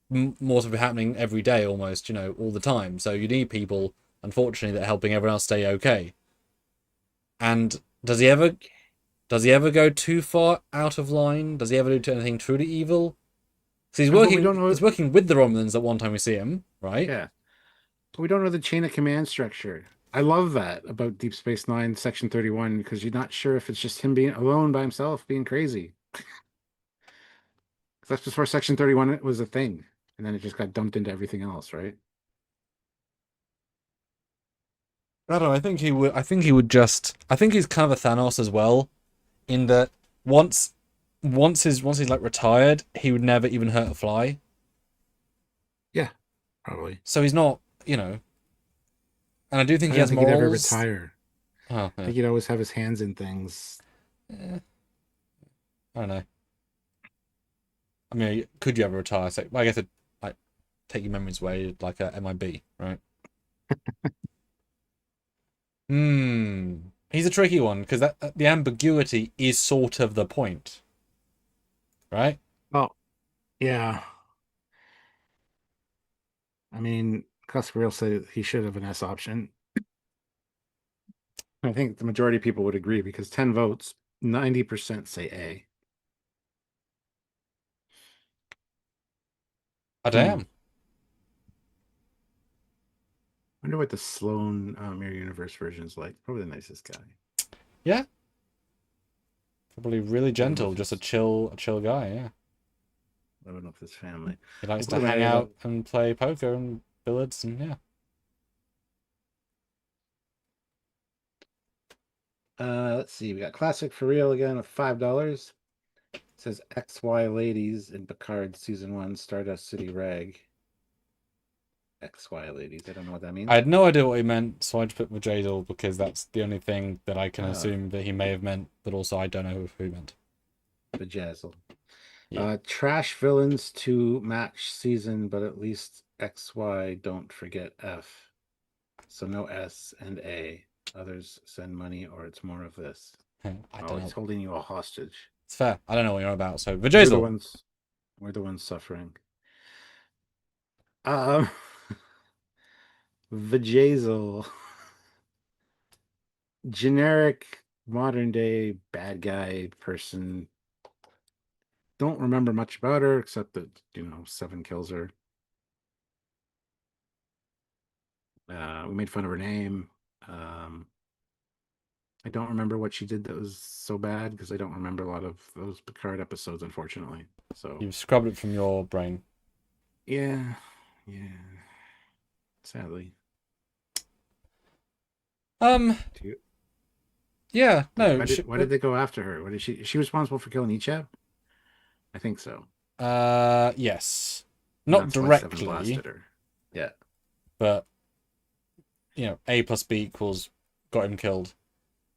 more stuff would be happening every day almost, you know, all the time. So you need people, unfortunately, that are helping everyone else stay okay. And does he ever go too far out of line? Does he ever do anything truly evil? So he's But we working. don't know- He's working with the Romulans at one time we see him, right? Yeah. But we don't know the chain of command structure. I love that about Deep Space Nine, Section 31, because you're not sure if it's just him being alone by himself, being crazy. 'Cause that's before Section 31 was a thing, and then it just got dumped into everything else, right? I don't know. I think he would. I think he would just. I think he's kind of a Thanos as well, in that once he's like retired, he would never even hurt a fly. Yeah, probably. So he's not, And I do think I he don't has think he'd ever morals. retire. Oh, I yeah. think he'd always have his hands in things. I don't know. I mean, could you ever retire? So, I guess it like take your memories away, like a MIB, right? He's a tricky one because that the ambiguity is sort of the point, right? Oh, yeah. I mean, Cuscareal said he should have an S option. I think the majority of people would agree because 10 votes, 90% say A. I damn. Wonder what the Sloan Mirror Universe version is like. Probably the nicest guy. Yeah. Probably really gentle, just a chill guy. Yeah. I don't know if his family. He likes We'll to put him hang at out and play poker and billiards and yeah. Let's see. We got classic for real again of $5. It says XY Ladies in Picard Season 1 Stardust City Rag. XY Ladies. I don't know what that means. I had no idea what he meant, so I just put Majadal because that's the only thing that I can Oh. assume that he may have meant, but also I don't know who he meant. Bejazzle. Yeah. Trash villains to match season, but at least XY don't forget F. So no S and A. Others send money or it's more of this. I don't know. He's holding you a hostage. It's fair. I don't know what you're on about. So We're Vajazal. the ones suffering. Vajazel. Generic modern day bad guy person. Don't remember much about her except that, 7 kills her. We made fun of her name. I don't remember what she did that was so bad because I don't remember a lot of those Picard episodes, unfortunately. So You've scrubbed it from your brain. yeah. Sadly. Yeah, no. Why did they go after her? What did she? Is she responsible for killing Ichab? I think so. Yes. Not That's why Seven directly, blasted her. Yeah. but A plus B equals got him killed.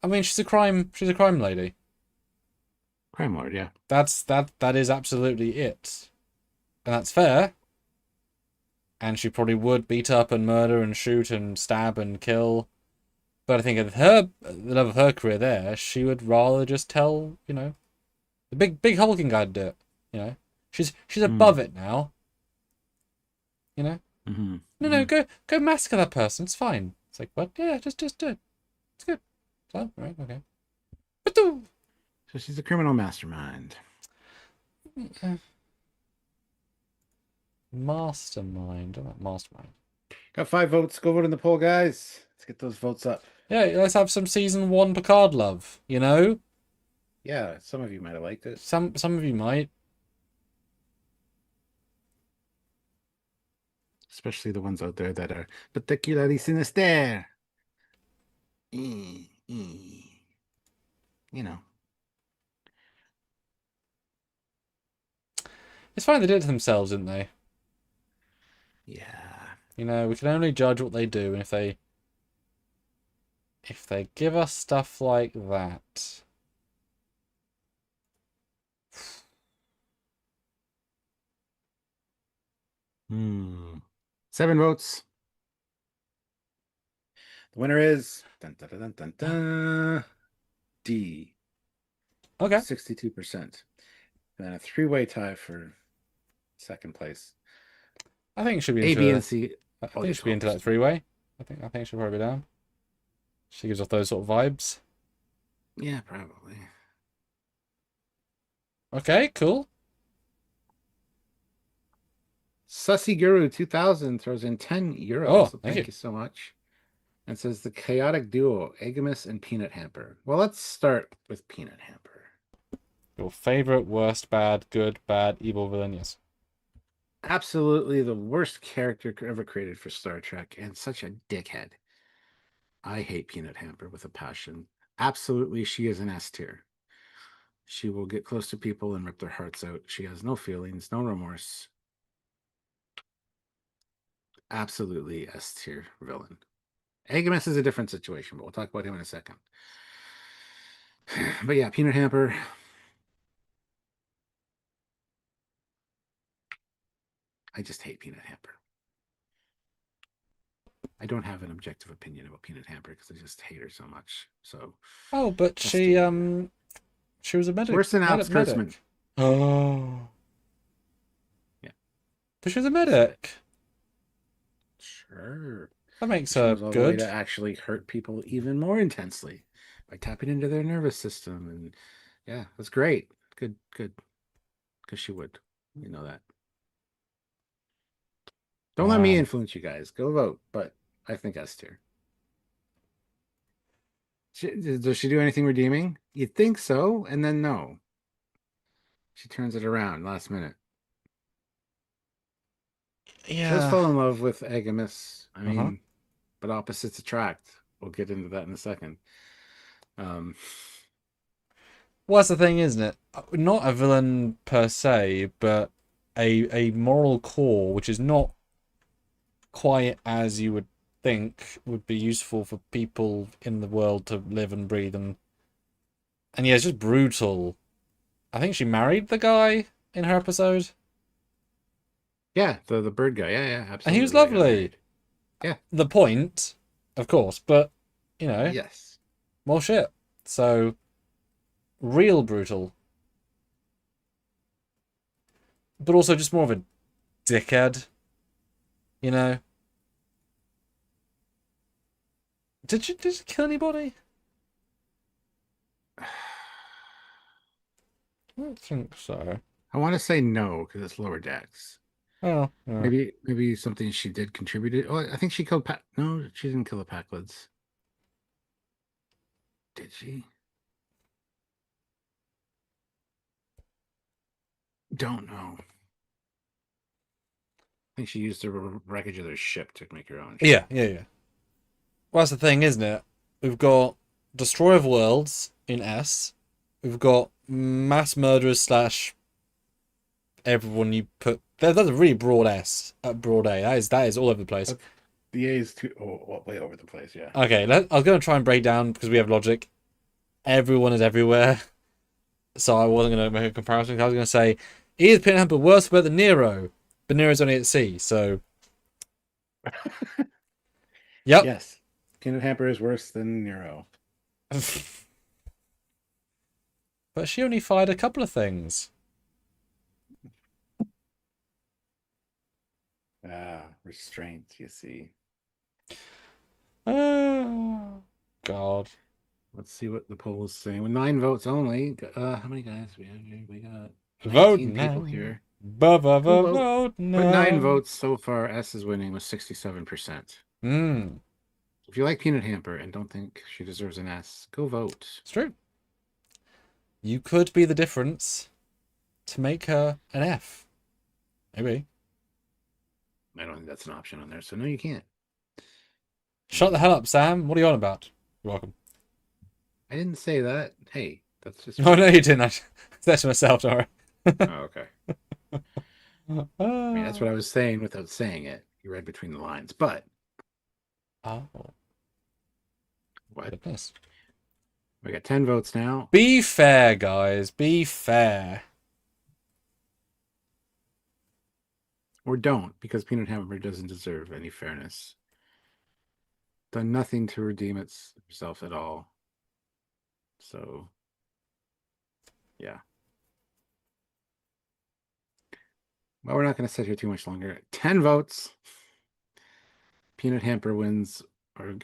I mean, she's a crime lady. Crime lord, yeah. That is absolutely it. And that's fair. And she probably would beat up and murder and shoot and stab and kill. But I think at the level of her career there, she would rather just tell, the big hulking guy to do it. She's above it now. Mm-hmm. No, go massacre that person. It's fine. It's like, what? Yeah, just do it. It's good. So, right, okay. So she's a criminal mastermind. Mastermind. What about mastermind? Got 5 votes. Go vote in the poll, guys. Let's get those votes up. Yeah, let's have some season 1 Picard love. Yeah, some of you might have liked it. Some of you might. Especially the ones out there that are particularly sinister. It's fine they did it to themselves, didn't they? Yeah. We can only judge what they do, and if they give us stuff like that. Hmm. 7 votes. The winner is dun, dun, dun, dun, dun, D. Okay. 62%. And then a 3-way tie for second place. I think it should be A, into B, and C. I think it should be into that 3-way. I think it should probably be down. She gives off those sort of vibes. Yeah, probably. Okay, cool. Sussy Guru 2000 throws in 10 euros. Oh, So thank thank you. you so much. And says the chaotic duo, Agamus and Peanut Hamper. Well, let's start with Peanut Hamper. Your favorite, worst, bad, good, bad, evil villain, yes. Absolutely the worst character ever created for Star Trek, and such a dickhead. I hate Peanut Hamper with a passion. Absolutely, she is an S tier. She will get close to people and rip their hearts out. She has no feelings, no remorse. Absolutely S tier villain. Agamus is a different situation, but we'll talk about him in a second. But yeah, Peanut Hamper. I just hate Peanut Hamper. I don't have an objective opinion about Peanut Hamper because I just hate her so much. So Oh, but she was a medic. worse than Alex Kurtzman. Oh. Yeah. But she was a medic. Sure. That makes She her goes all the way good. to actually hurt people even more intensely by tapping into their nervous system. And yeah, that's great. Good. Because she would. You know that. Don't let me influence you guys. Go vote. But I think S tier. Does she do anything redeeming? You'd think so, and then no. She turns it around last minute. Yeah. She does fall in love with Agamus. I mean, but opposites attract. We'll get into that in a second. Well, that's the thing, isn't it? Not a villain per se, but a moral core, which is not quite as you would think would be useful for people in the world to live and breathe. And yeah, it's just brutal. I think she married the guy in her episode. Yeah, the bird guy. Yeah, absolutely. And he was lovely. Yeah. The point, of course, but, you know. Yes. Well, shit. So, real brutal. But also just more of a dickhead. You know? Did you kill anybody? I don't think so. I want to say no because it's lower decks. Oh, yeah. Maybe something she did contributed. Oh, I think she killed No, she didn't kill the Packlids. Did she? Don't know. I think she used the wreckage of their ship to make her own ship. Yeah. Well, that's the thing, isn't it? We've got Destroyer of Worlds in S. We've got Mass Murderers / everyone you put. That's a really broad S. Broad A. That is all over the place. The A is way over the place, yeah. Okay, I was going to try and break down because we have logic. Everyone is everywhere. So I wasn't going to make a comparison. I was going to say, is Peanut Hamper worse than Nero? But Nero's only at C, so... Yep. Yes. Peanut Hamper is worse than Nero. But she only fired a couple of things. Restraint, you see. Oh, God. Let's see what the poll is saying. With 9 votes only. How many guys we have here? We got Vote 19 now. people here. Vote now. With 9 votes so far, S is winning with 67%. If you like Peanut Hamper and don't think she deserves an S, go vote. It's true. You could be the difference to make her an F. Maybe. I don't think that's an option on there, so no, you can't. Shut the hell up, Sam. What are you on about? You're welcome. I didn't say that. Hey, that's just... Oh, no, you didn't. I said to myself, don't worry. Oh, okay. I mean, that's what I was saying without saying it. You read between the lines, but... Oh. What? Goodness. We got 10 votes now. Be fair, guys. Be fair. Or don't, because Peanut Hammer doesn't deserve any fairness. Done nothing to redeem itself at all. So, yeah. Well, we're not going to sit here too much longer. 10 votes. Peanut Hamper wins. Peanut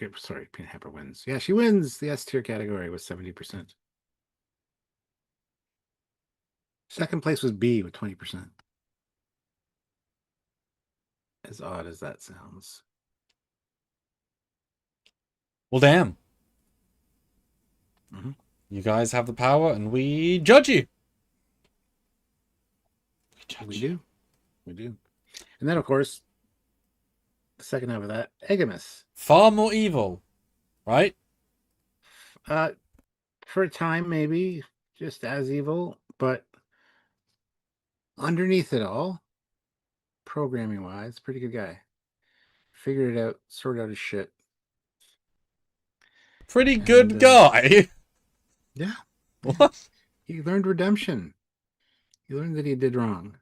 Hamper wins. Yeah, she wins the S tier category with 70%. Second place was B with 20%. As odd as that sounds. Well, damn. Mhm. You guys have the power, and we judge you. We do. And then, of course, the second half of that, Egamus. Far more evil, right? For a time, maybe just as evil, but underneath it all, programming wise, pretty good guy. Figured it out, sorted out his shit. Pretty good guy. Yeah. What? He learned redemption. He learned that he did wrong.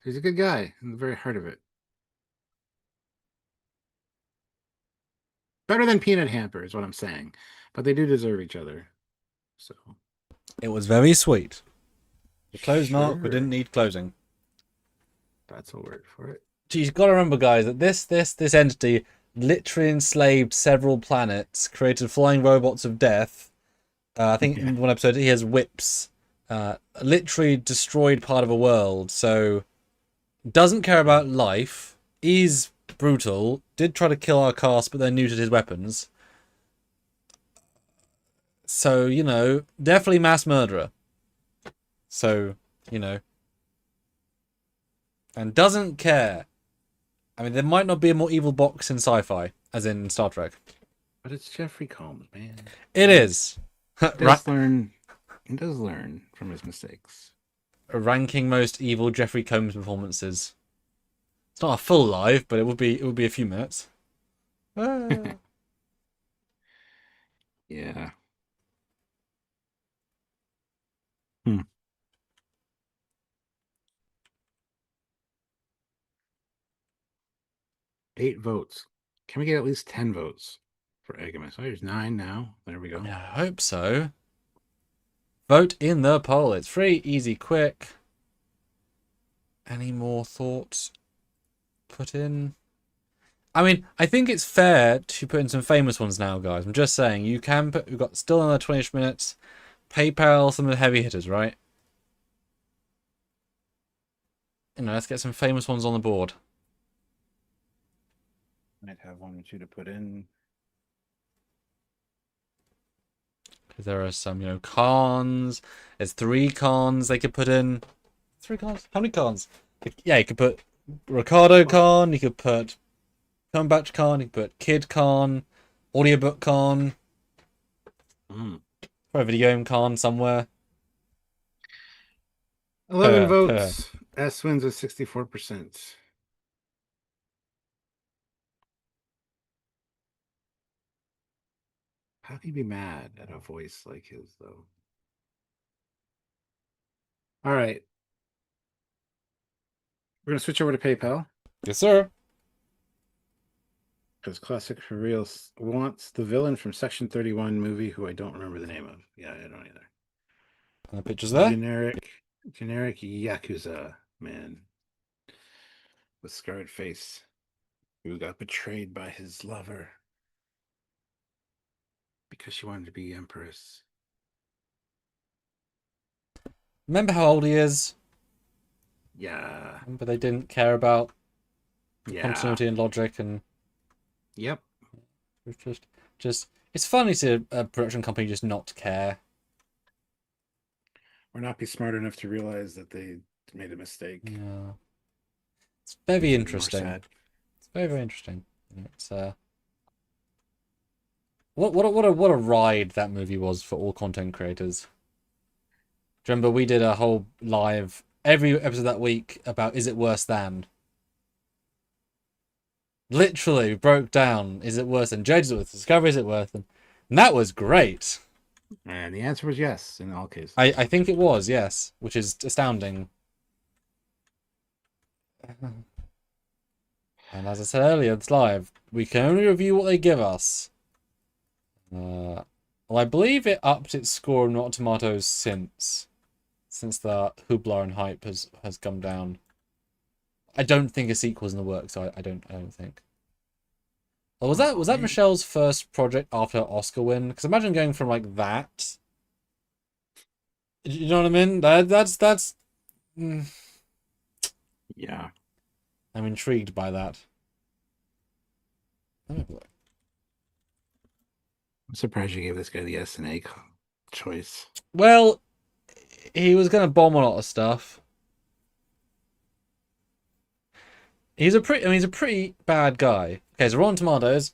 He's a good guy in the very heart of it. Better than Peanut Hamper is what I'm saying. But they do deserve each other. So It was very sweet. The close mark, we Sure. didn't need closing. That's a word for it. Geez, you've got to remember, guys, that this entity literally enslaved several planets, created flying robots of death. I think in one episode he has whips. Literally destroyed part of a world. So doesn't care about life. Is brutal. Did try to kill our cast, but then neutered his weapons. So, you know, definitely mass murderer. So, you know. And doesn't care. I mean, there might not be a more evil box in sci-fi, as in Star Trek. But it's Jeffrey Combs, man. It is. He does learn from his mistakes. Ranking most evil Jeffrey Combs performances. It's not a full live, but it would be a few minutes. Yeah. 8 votes. Can we get at least 10 votes for Egamus? Oh, there's 9 now. There we go. Yeah, I hope so. Vote in the poll. It's free, easy, quick. Any more thoughts put in? I mean, I think it's fair to put in some famous ones now, guys. I'm just saying, you can put. We've got still another 20 minutes. PayPal, some of the heavy hitters, right? You know, let's get some famous ones on the board. Might have 1 or 2 to put in. Because there are some, you know, cons. There's 3 cons they could put in. 3 cons? How many cons? Yeah, you could put Ricardo con, you could put Comebatch con, you could put Kid con, Audiobook con, probably video game con somewhere. 11 votes. S wins with 64%. How can you be mad at a voice like his, though? All right. We're going to switch over to PayPal. Yes, sir. Because Classic for Real wants the villain from Section 31 movie, who I don't remember the name of. Yeah, I don't either. And the pictures there? Generic Yakuza man with scarred face who got betrayed by his lover because she wanted to be empress. Remember how old he is? Yeah. But they didn't care about Yeah. continuity and logic, and Yep. it's just it's funny to see a production company just not care. Or not be smart enough to realize that they made a mistake. Yeah. It's very interesting. Sad. It's very, very interesting. It's what a ride that movie was for all content creators. Do you remember we did a whole live every episode that week about is it worse than? Literally we broke down, is it worse than Judge? Is it worse than Discovery? Is it worse than? And that was great. And the answer was yes in all cases. I think it was, yes, which is astounding. And as I said earlier, it's live. We can only review what they give us. Well, I believe it upped its score on Rotten Tomatoes since the hoopla and hype has come down. I don't think a sequel's in the works, so I don't think. Well, was that Michelle's first project after her Oscar win? Because imagine going from like that. You know what I mean? That's Yeah. I'm intrigued by that. I'm surprised you gave this guy the SNA choice. Well, he was going to bomb a lot of stuff. He's a pretty bad guy. Okay, so Rotten Tomatoes,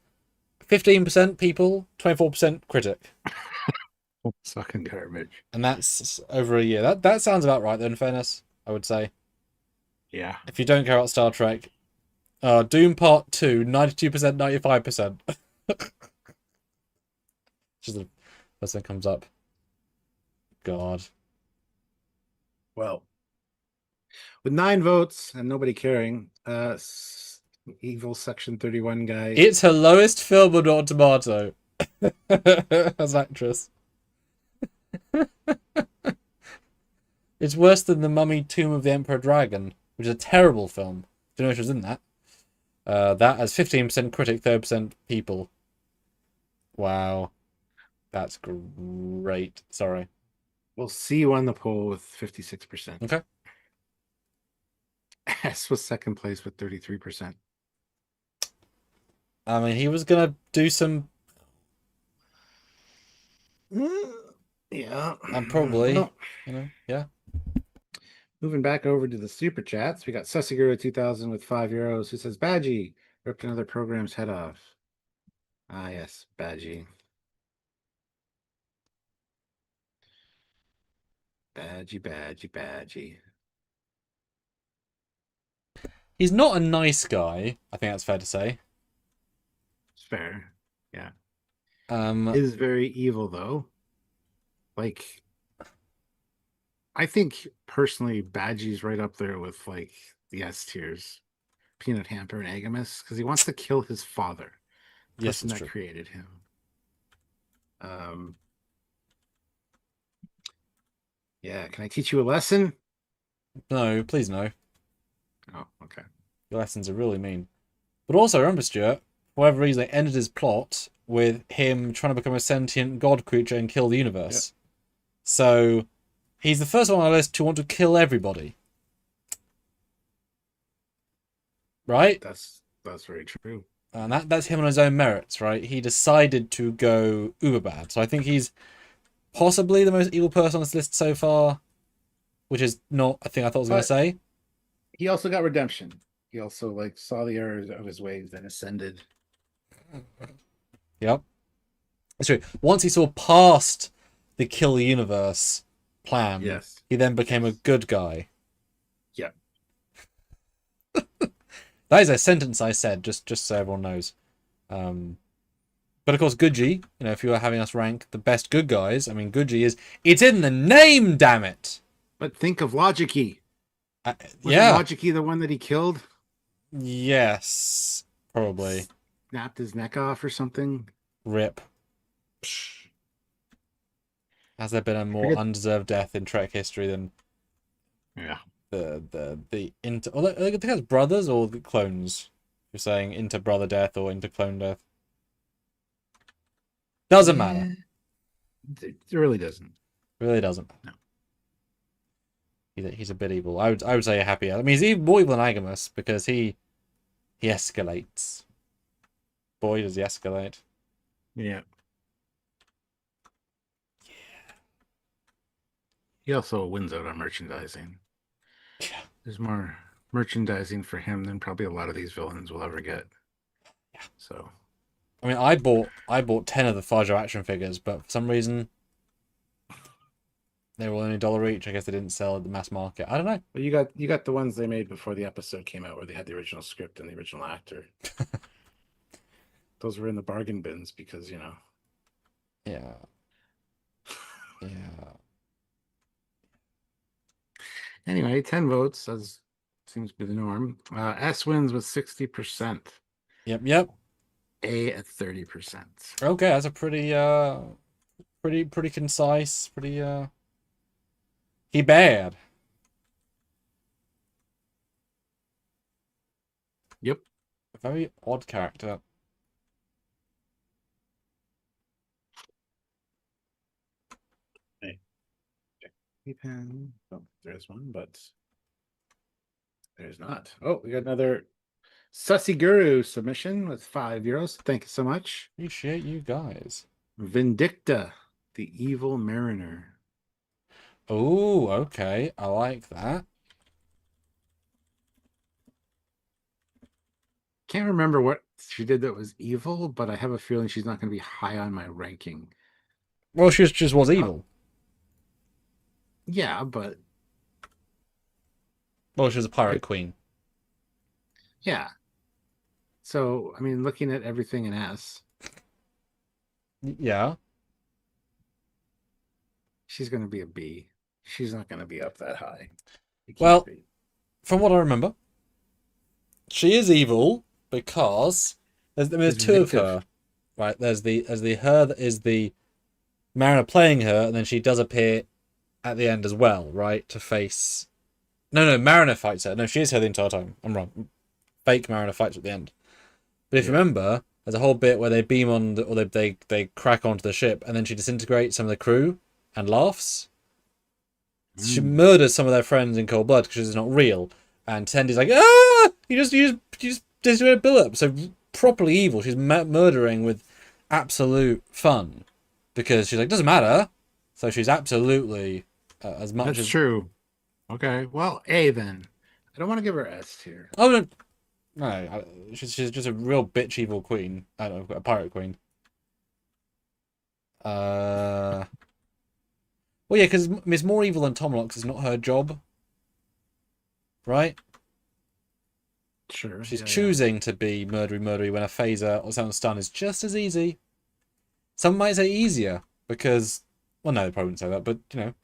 15% people, 24% critic. It's fucking garbage. And that's over a year. That sounds about right, though, in fairness, I would say. Yeah. If you don't care about Star Trek, Doom Part 2, 92%, 95%. Just the first thing comes up. God. Well, with 9 votes and nobody caring, evil Section 31 guy. It's her lowest film on Rotten Tomato as an actress. It's worse than The Mummy Tomb of the Emperor Dragon, which is a terrible film. Don't know if she was in that. That has 15% critic, 30% people. Wow. That's great. Sorry. Well, C won the poll with 56%. Okay. S was second place with 33%. I mean, he was going to do some... Yeah. And probably, Well, yeah. moving back over to the super chats, we got Susiguro 2000 with €5 who says, Badgie, ripped another program's head off. Ah, yes, Badgie. Badgie. He's not a nice guy. I think that's fair to say. It's fair. Yeah. It is very evil, though. Like, I think personally, Badgie's right up there with like the S tiers, Peanut Hamper and Agamus, because he wants to kill his father, the Yes, person that's that true. created him. Yeah, can I teach you a lesson? No, please no. Oh, okay. Your lessons are really mean. But also, remember, Stuart, for whatever reason, they ended his plot with him trying to become a sentient god creature and kill the universe. Yep. So, he's the first one on our list to want to kill everybody. Right? That's very true. And that's him on his own merits, right? He decided to go uber bad. So I think he's possibly the most evil person on this list so far, which is not a thing I thought I was going to say. He also got redemption. He also like saw the errors of his ways and ascended. Yep. That's true. Once he saw past the kill the universe plan, yes, he then became a good guy. Yep. That is a sentence I said, just so everyone knows. But of course, Guji, if you were having us rank the best good guys, I mean, Guji it's in the name, damn it! But think of Logic-E. Yeah. Logic-E the one that he killed? Yes, probably. Snapped his neck off or something? Rip. Has there been a more undeserved death in Trek history than the inter? I think it's brothers or the clones. You're saying inter brother death or inter clone death. Doesn't matter. It really doesn't. Really doesn't. No. He's a bit evil. I would say a happy. I mean, he's even more evil than Agamus because he escalates. Boy, does he escalate. Yeah. He also wins out on merchandising. Yeah. There's more merchandising for him than probably a lot of these villains will ever get. Yeah. So, I mean, I bought 10 of the Fajo action figures, but for some reason they were only $1 each. I guess they didn't sell at the mass market. I don't know. Well, you got the ones they made before the episode came out, where they had the original script and the original actor. Those were in the bargain bins because Yeah. Yeah. Anyway, 10 votes, as seems to be the norm. S wins with 60%. Yep. A at 30%. Okay, that's a pretty concise, he bad. Yep. A very odd character. Hey. Pen. Oh, there's one, but There's not. Oh, we got another Sussy Guru submission with €5. Thank you so much. Appreciate you guys. Vindicta, the Evil Mariner. Oh, okay. I like that. Can't remember what she did that was evil, but I have a feeling she's not going to be high on my ranking. Well, she just was evil. Yeah, but... Well, she was a pirate queen. Yeah. So, I mean, looking at everything in S... Yeah. She's going to be a B. She's not going to be up that high. Well, from what I remember, she is evil because there's two of her, right? There's the her that is the Mariner playing her, and then she does appear at the end as well, right? To face. No, Mariner fights her. No, she is her the entire time. I'm wrong. Fake Mariner fights at the end. But if you remember, there's a whole bit where they beam on, or they crack onto the ship, and then she disintegrates some of the crew and laughs. She murders some of their friends in cold blood because she's not real. And Tendy's like, ah! You just disintegrated Bill. So properly evil. She's murdering with absolute fun because she's like, doesn't matter. So she's absolutely as much. That's as true. Okay, well, A then. I don't want to give her S tier. Oh no, she's just a real bitch evil queen. I don't know, a pirate queen. Well, yeah, because it's more evil than Tomlocks. It's not her job, right? Sure. She's choosing to be murdery when a phaser or sound stun is just as easy. Some might say easier because, well, no, they probably wouldn't say that, but you know,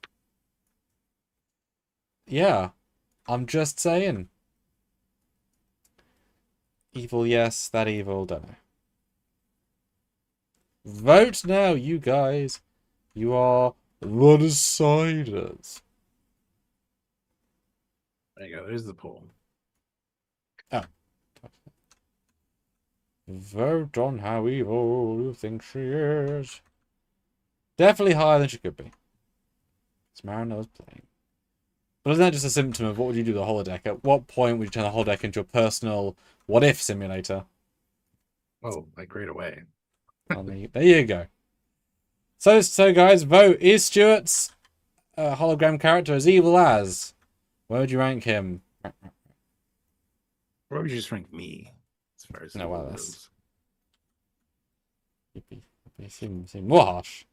yeah, I'm just saying. Evil, yes, that evil, don't know. Vote now, you guys. You are the deciders. There you go. There's the poll. Oh. Vote on how evil you think she is. Definitely higher than she could be. It's Mariner's playing. But isn't that just a symptom of what would you do with the holodeck? At what point would you turn the holodeck into a personal what-if simulator? Oh, like right away. There you go. So guys, vote. Is Stuart's hologram character as evil as? Where would you rank him? Where would you just rank me? As far as No, well, goes? He seem more harsh.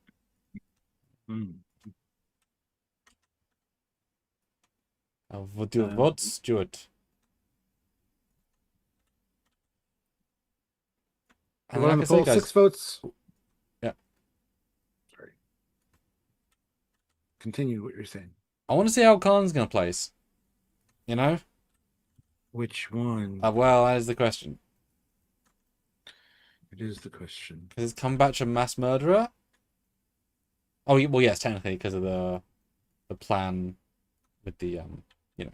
What's Stuart? And on the poll, 6 votes. Yeah. Sorry. Continue what you're saying. I want to see how Khan's going to place. You know? Which one? Well, that is the question. It is the question. Is Cumberbatch a mass murderer? Oh, well, yes, technically, because of the plan with the, you know.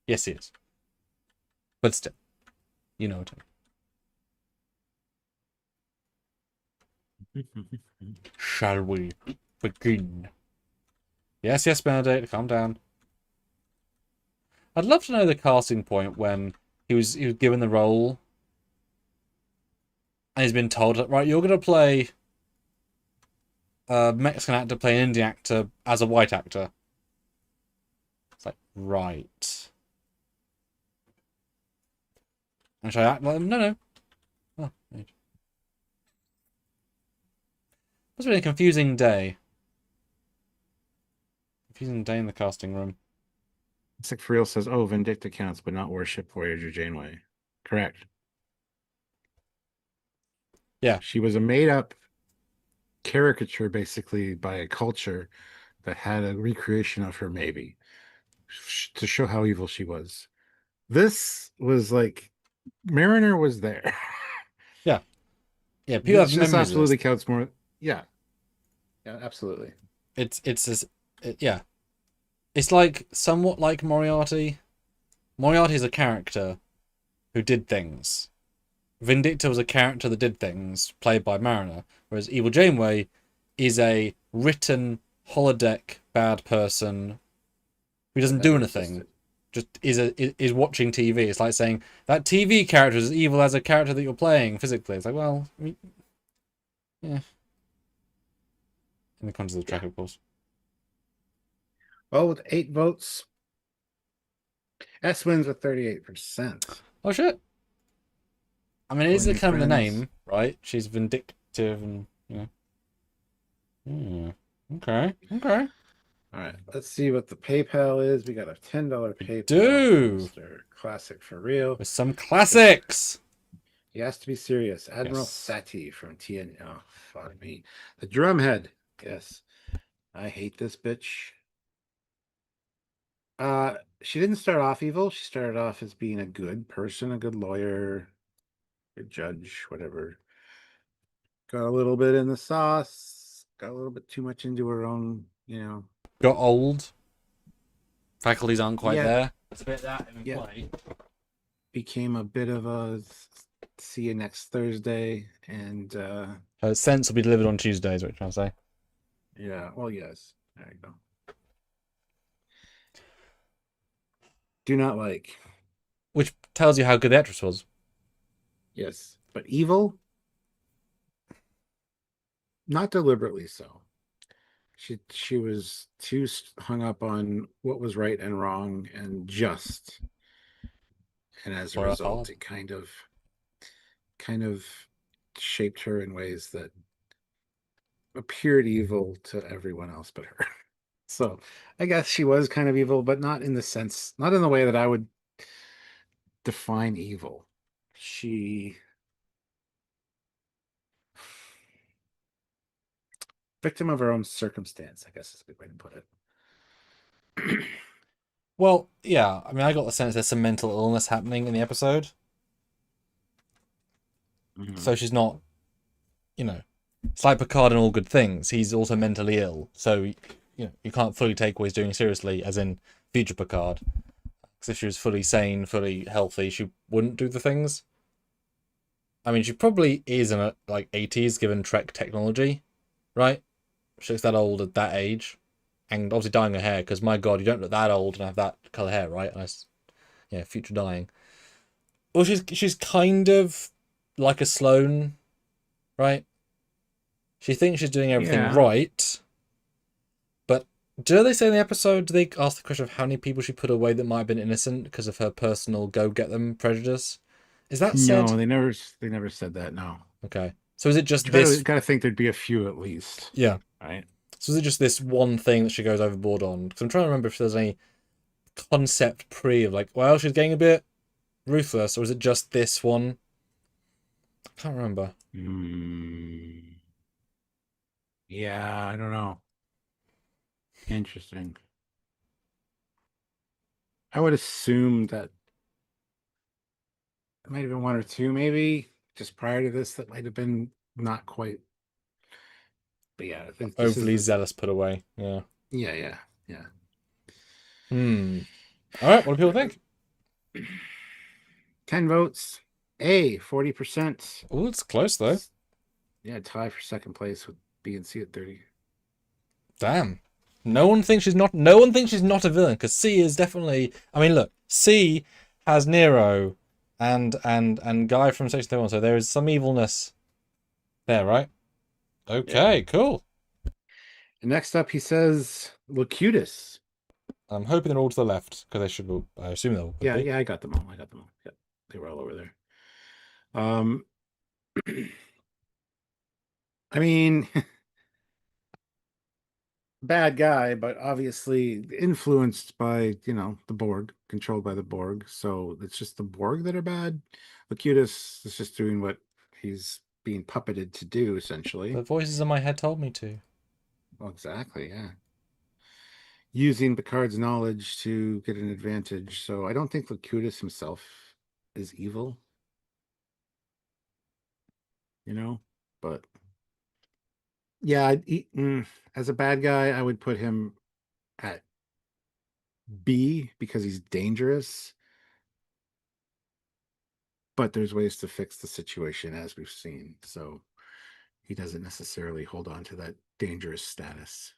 Yes, he is. But still, you know what I mean. Shall we begin? Yes, Benedict, calm down. I'd love to know the casting point when he was given the role and he's been told that, right, you're going to play a Mexican actor play an Indian actor as a white actor. It's like, right. And should I act like him? No. Oh, right. Must have been a confusing day. Confusing day in the casting room. Sick for real says, "Oh, Vindicta counts, but not Worship Voyager Janeway." Correct. Yeah, she was a made-up caricature, basically, by a culture that had a recreation of her, maybe to show how evil she was. This was like Mariner was there. Yeah. People have memories. Absolutely counts more. Yeah, absolutely. Yeah. It's like somewhat like Moriarty. Moriarty is a character who did things. Vindicta was a character that did things, played by Mariner. Whereas Evil Janeway is a written holodeck bad person who doesn't do anything. just is watching TV. It's like saying that TV character is as evil as a character that you're playing physically. It's like, well, I mean, yeah. In the context of the track, of course. Well, with 8 votes, S wins with 38%. Oh shit! I mean, it is Calling kind of the friends. name, right? She's vindictive, and you know. Okay. Okay. All right, let's see what the PayPal is. We got a $10 PayPal. do. Mr. Classic for real. With some classics. He has to be serious. Admiral Yes. Sati from TN. Oh, fuck me. The Drumhead. Yes. I hate this bitch. She didn't start off evil. She started off as being a good person, a good lawyer, a judge, whatever. Got a little bit in the sauce. Got a little bit too much into her own, Got old. Faculties aren't quite Yeah. there. Let's bit that in Yeah. play. Became a bit of a see you next Thursday. And Her sense will be delivered on Tuesdays, what you're trying to say. yeah, well, yes. There you go. Do not like. Which tells you how good the actress was. Yes. But evil? Not deliberately so. She was too hung up on what was right and wrong and just. And as a Or result, it kind of shaped her in ways that appeared evil to everyone else but her. So I guess she was kind of evil, but not in the way that I would define evil. Victim of her own circumstance, I guess is a good way to put it. Well, yeah. I mean, I got the sense there's some mental illness happening in the episode. Mhm. So she's not, it's like Picard and all good things. He's also mentally ill. So, you can't fully take what he's doing seriously, as in future Picard. Because if she was fully sane, fully healthy, she wouldn't do the things. I mean, she probably is in like 80s, given Trek technology, right? She looks that old at that age. And obviously dyeing her hair, because my God, you don't look that old and have that colour hair, right? Future dyeing. Well, she's kind of like a Sloane, right? She thinks she's doing everything right. But do they say in the episode, do they ask the question of how many people she put away that might have been innocent because of her personal go-get-them prejudice? Is that said? No, they never said that, no. Okay. So is it just You this? gotta think there'd be a few at least. Yeah. Right? So is it just this one thing that she goes overboard on? Because I'm trying to remember if there's any concept of like, well, she's getting a bit ruthless, or is it just this one? I can't remember. Yeah, I don't know. Interesting. I would assume that it might have been one or two, maybe just prior to this, that might have been not quite. But yeah, I think this Overly is zealous put away. Yeah. yeah. All right. What do people think? 10 votes. 40%. Oh, it's close though. Yeah, tie for second place with B and C at 30. Damn. No one thinks she's not a villain, because C is definitely. I mean, look, C has Nero and Guy from Section 31, so there is some evilness there, right? Okay, cool. And next up, he says Locutus. I'm hoping they're all to the left, because they should. I assume they'll. Yeah, I got them all. Yeah, they were all over there. I mean, bad guy, but obviously influenced by, the Borg, controlled by the Borg. So it's just the Borg that are bad. Locutus is just doing what he's being puppeted to do, essentially. The voices in my head told me to. Well, exactly, yeah. Using Picard's knowledge to get an advantage. So I don't think Locutus himself is evil. But yeah, as a bad guy, I would put him at B because he's dangerous. But there's ways to fix the situation, as we've seen. So he doesn't necessarily hold on to that dangerous status.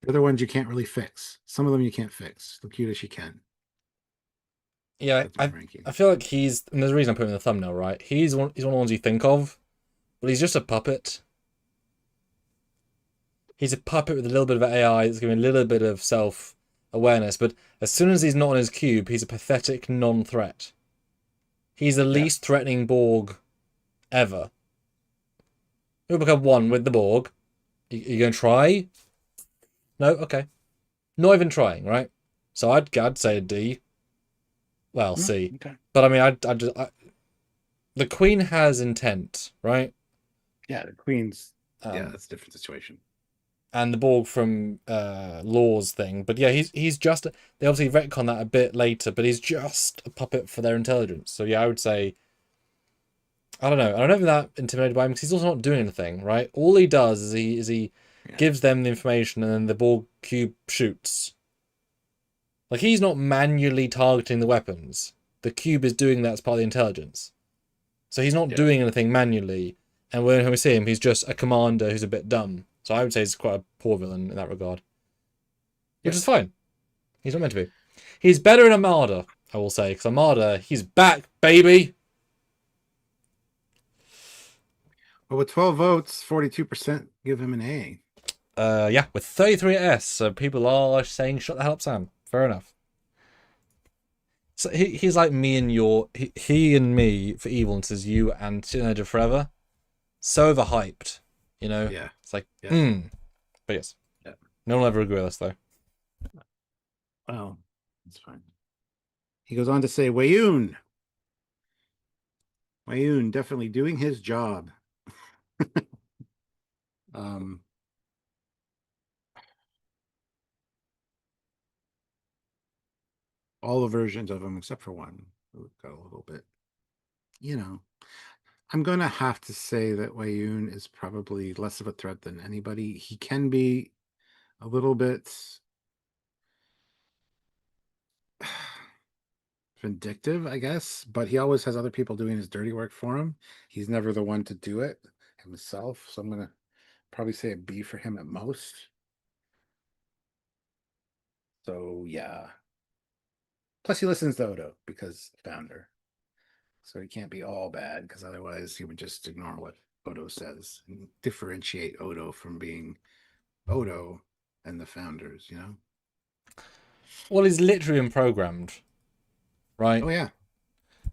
The other ones you can't really fix. Some of them you can't fix. The cutest you can. Yeah, That's my ranking. I feel like he's, and there's a reason I put him in the thumbnail, right? He's one of the ones you think of, but he's just a puppet. He's a puppet with a little bit of AI that's giving a little bit of self-awareness, but as soon as he's not on his cube, he's a pathetic non-threat. He's the least threatening Borg ever. You'll become one with the Borg. You going to try? No? Okay. Not even trying, right? So I'd say a D. Well, C. Okay. But I mean, the Queen has intent, right? Yeah, the Queen's. That's a different situation. And the Borg from Law's thing, but yeah, he's just. They obviously retcon that a bit later, but he's just a puppet for their intelligence. So yeah, I would say. I don't know. I'm never that intimidated by him because he's also not doing anything, right? All he does is he gives them the information, and then the Borg cube shoots. Like, he's not manually targeting the weapons. The cube is doing that as part of the intelligence. So he's not doing anything manually. And when we see him, he's just a commander who's a bit dumb. So I would say he's quite a poor villain in that regard. Which is fine. He's not meant to be. He's better in Armada, I will say. Because Armada, he's back, baby! Well, with 12 votes, 42% give him an A. Yeah, with 33 S. So people are saying, shut the hell up, Sam. Fair enough. So he's like me and he and me for evil, and says you and Teenager Forever. So overhyped, you know? Yeah. It's like, But yes. Yeah. No one will ever agree with us, though. Well, that's fine. He goes on to say, Wayoon definitely doing his job. All the versions of him except for one got a little bit, I'm gonna have to say that Wayoon is probably less of a threat than anybody. He can be a little bit vindictive, I guess, but he always has other people doing his dirty work for him. He's never the one to do it himself, so I'm gonna probably say a B for him at most. So yeah. Plus he listens to Odo because founder. So he can't be all bad because otherwise he would just ignore what Odo says and differentiate Odo from being Odo and the founders, Well, he's literally been programmed, right? Oh yeah.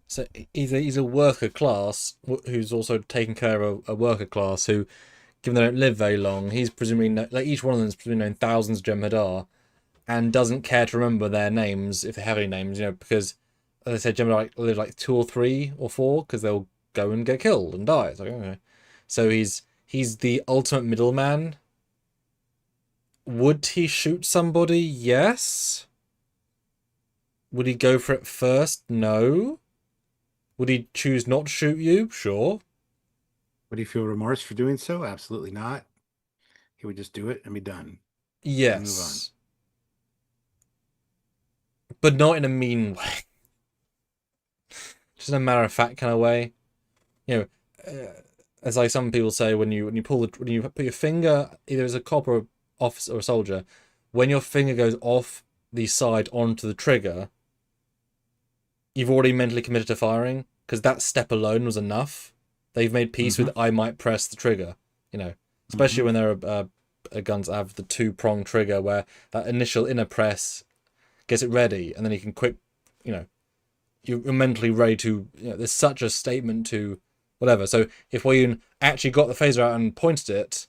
So he's a worker class who's also taking care of a worker class who, given they don't live very long, he's presumably, like, each one of them is presumably known thousands of Jem'Hadar and doesn't care to remember their names if they have any names, because, as I said, Jem'Hadar live like 2 or 3 or 4 because they'll go and get killed and die. It's like, okay. So he's the ultimate middleman. Would he shoot somebody? Yes. Would he go for it first? No. Would he choose not to shoot you? Sure. Would he feel remorse for doing so? Absolutely not. He would just do it and be done. Yes. And move on. But not in a mean way. Just in a matter of fact kind of way. As like some people say, when you put your finger, either as a cop or an officer or a soldier, when your finger goes off the side onto the trigger, you've already mentally committed to firing, because that step alone was enough. They've made peace with I might press the trigger, especially when there are guns that have the 2-prong trigger where that initial inner press gets it ready, and then you can quick, you're mentally ready to, there's such a statement to whatever. So if Wayoon actually got the phaser out and pointed it,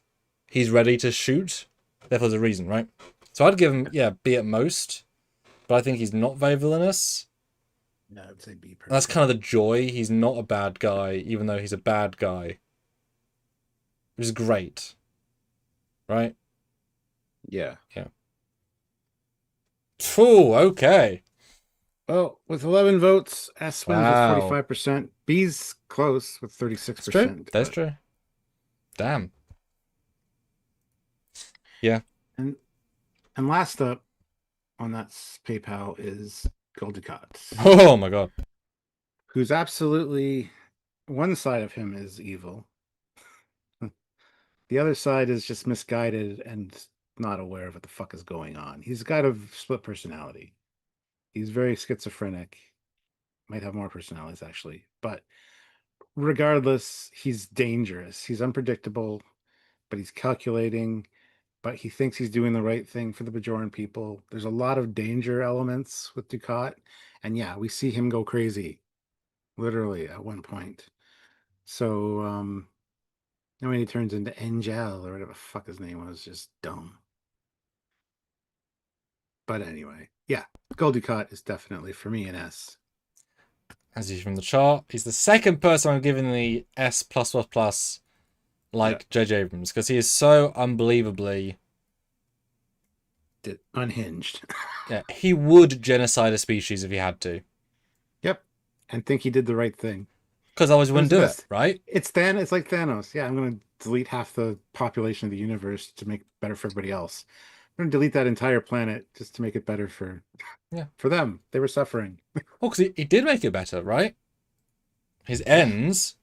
he's ready to shoot. Therefore, there's a reason, right? So I'd give him, B at most, but I think he's not very villainous. No, I would say B. That's kind of the joy. He's not a bad guy, even though he's a bad guy. Which is great. Right? Yeah. Yeah. Phew, okay. Well, with 11 votes, S wins Wow. with 45%. B's close with 36%. That's true. That's true. Damn. Yeah. And last up on that PayPal is Goldicots. Oh my god. Who's absolutely, one side of him is evil. The other side is just misguided and not aware of what the fuck is going on. He's got a split personality. He's very schizophrenic. Might have more personalities, actually. But regardless, he's dangerous. He's unpredictable, but he's calculating, but he thinks he's doing the right thing for the Bajoran people. There's a lot of danger elements with Dukat. And yeah, we see him go crazy, literally, at one point. So, and when he turns into Angel, or whatever the fuck his name was, just dumb. But anyway, yeah, Gul Dukat is definitely, for me, an S. As he's from the chart, he's the second person I'm giving the S+++, like J.J. Abrams, because he is so unbelievably unhinged. Yeah, he would genocide a species if he had to. Yep, and think he did the right thing. Because otherwise he wouldn't do it, right? It's like Thanos. Yeah, I'm going to delete half the population of the universe to make it better for everybody else. I'm going to delete that entire planet just to make it better for them. They were suffering. Well, because he did make it better, right? His ends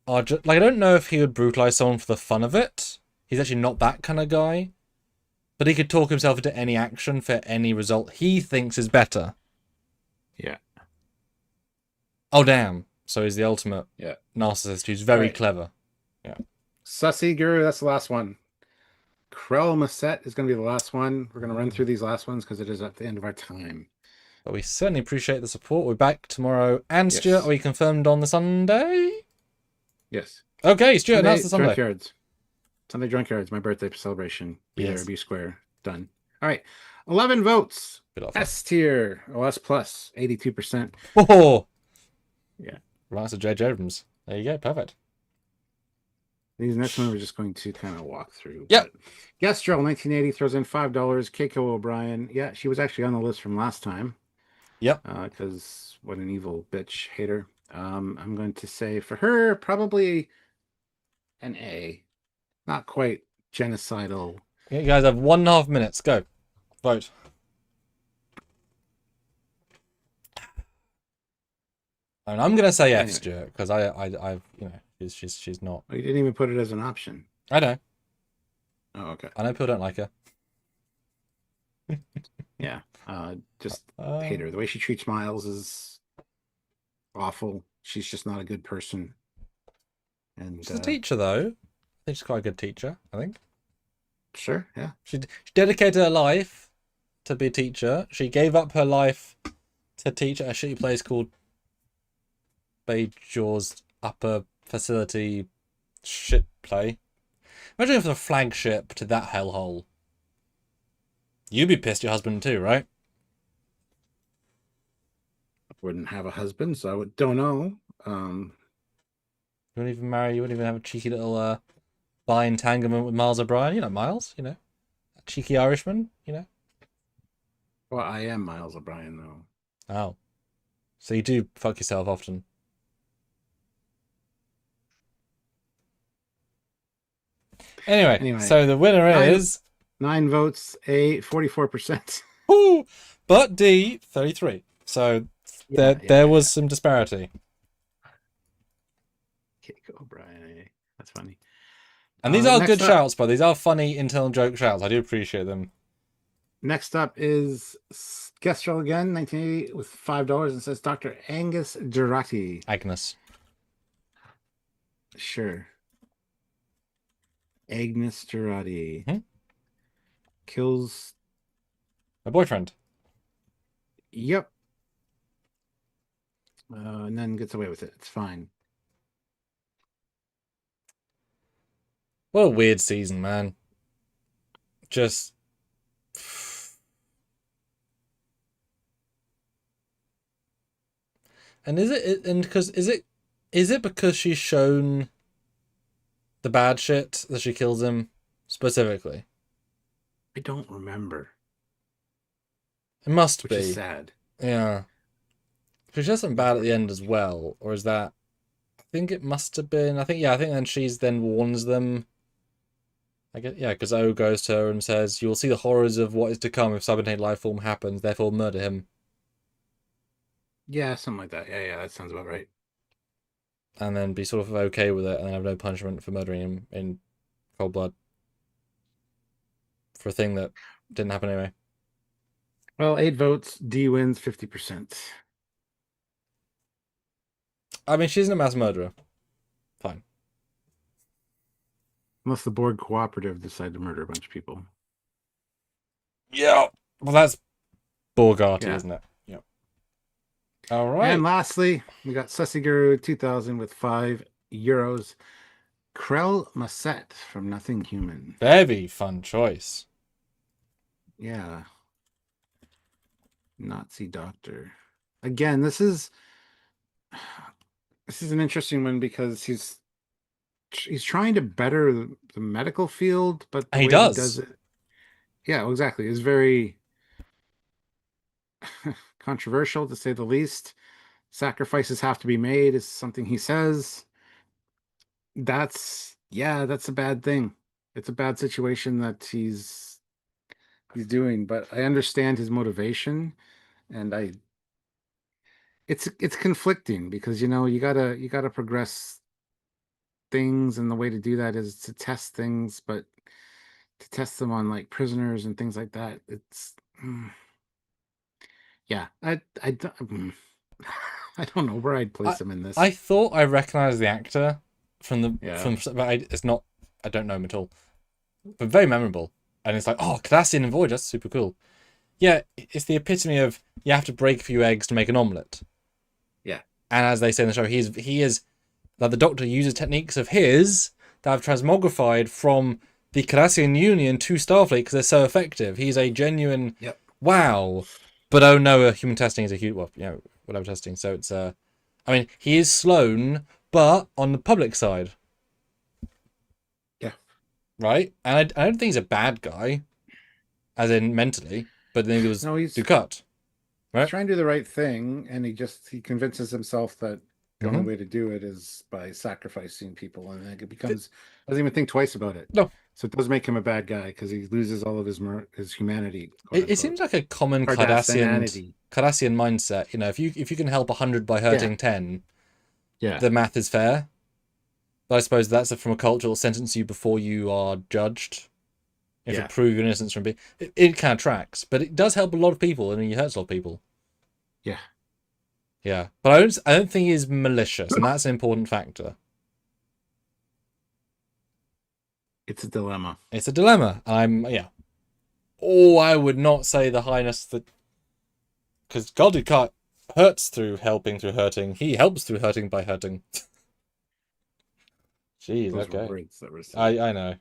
are just... Like, I don't know if he would brutalize someone for the fun of it. He's actually not that kind of guy. But he could talk himself into any action for any result he thinks is better. Yeah. Oh, damn. So he's the ultimate narcissist who's very clever. Yeah. Sussy Guru, that's the last one. Krell Masset is going to be the last one. We're going to run through these last ones because it is at the end of our time. But we certainly appreciate the support. We're back tomorrow. And Stuart, are we confirmed on the Sunday? Yes. Okay, Stuart, announce the Sunday. Trekyards. Sunday Drunkyards, my birthday celebration. Be there, be square. Done. All right. 11 votes. S tier. OS plus. 82%. Oh! Yeah. Right, so J.J. Abrams. There you go. Perfect. These next one we're just going to kind of walk through. Yep. Gestrel 1980 throws in $5. Keiko O'Brien. Yeah, she was actually on the list from last time. Yep. Because what an evil bitch hater. I'm going to say for her, probably an A. Not quite genocidal. You guys have 1.5 minutes. Go. Vote. And I'm gonna say F, Stuart, because I you know, she's not. Well, you didn't even put it as an option. I know. Oh, okay. I know people don't like her. Yeah. Just hate her. The way she treats Miles is awful. She's just not a good person. And she's a teacher, though. I think she's quite a good teacher. I think. Sure. Yeah. She dedicated her life to be a teacher. She gave up her life to teach at a shitty place called Bajor's Upper Facility shit play. Imagine if the flagship to that hellhole. You'd be pissed, your husband too, right? I wouldn't have a husband, so I don't know. You wouldn't even marry. You wouldn't even have a cheeky little bi entanglement with Miles O'Brien. You know Miles. You know, a cheeky Irishman. You know. Well, I am Miles O'Brien though. Oh, so you do fuck yourself often. Anyway, so the winner is 9 votes, A, 44%. Ooh, but D, 33. So there was some disparity. Keiko O'Brien, that's funny. And these are good shouts, but these are funny internal joke shouts. I do appreciate them. Next up is Gestrel again, 1980 with $5 and says Dr. Angus Durrati. Agnes. Sure. Agnes Durrati. Mm-hmm. Kills my boyfriend. Yep. And then gets away with it. It's fine. What a weird season, man. Just and is it because she's shown the bad shit that she kills him specifically? I don't remember. It must be. Which is sad. Yeah. Because she does something bad at the end as well, or is that? I think it must have been. I think then she's then warns them. I guess because O goes to her and says, "You will see the horrors of what is to come if subordinate life form happens. Therefore, murder him." Yeah, something like that. Yeah, that sounds about right. And then be sort of okay with it, and then have no punishment for murdering him in cold blood. for a thing that didn't happen anyway. Well, 8 votes. D wins 50%. I mean, she isn't a mass murderer. Fine. Unless the Borg Cooperative decide to murder a bunch of people. Yeah. Well, that's Borgati, Yeah. isn't it? Yeah. All right. And lastly, we got Susiguru 2000 with €5. Krell Massette from Nothing Human. Very fun choice. Yeah. Nazi doctor. Again, this is an interesting one because he's trying to better the medical field, but the He way does. he does it. Yeah, well, exactly. It's very controversial to say the least. Sacrifices have to be made is something he says. That's a bad thing. It's a bad situation that he's doing, but I understand his motivation, and it's conflicting because you gotta progress things, and the way to do that is to test things, but to test them on like prisoners and things like that, it's yeah, I I don't know where I'd place him in this. I thought I recognized the actor from Yeah. but it's not. I don't know him at all. But very memorable, and it's like, oh, Cardassian and Voyager, that's super cool. Yeah, it's the epitome of you have to break a few eggs to make an omelette. Yeah. And as they say in the show, he is that the Doctor uses techniques of his that have transmogrified from the Cardassian Union to Starfleet because they're so effective. He's a genuine wow. But oh no, human testing is a huge, well, whatever testing. So it's I mean, he is Sloane, but on the public side. Yeah. Right? And I don't think he's a bad guy, as in mentally, but then he was Ducat. Right? He's trying to do the right thing, and he convinces himself that the only way to do it is by sacrificing people, and then it becomes doesn't even think twice about it. No. So it does make him a bad guy because he loses all of his humanity. It seems like a common Cardassian mindset. If you can help 100 by hurting 10, the math is fair. But I suppose that's from a cultural sentence you before you are judged. If you prove your innocence from being, it kind of tracks, but it does help a lot of people, and it hurts a lot of people. Yeah. Yeah, but I don't think he's malicious, and that's an important factor. It's a dilemma. It's a dilemma. I would not say the highness that, because Gul Dukat hurts through helping through hurting. He helps through hurting by hurting. Jeez, Those okay. were words that were said. I know.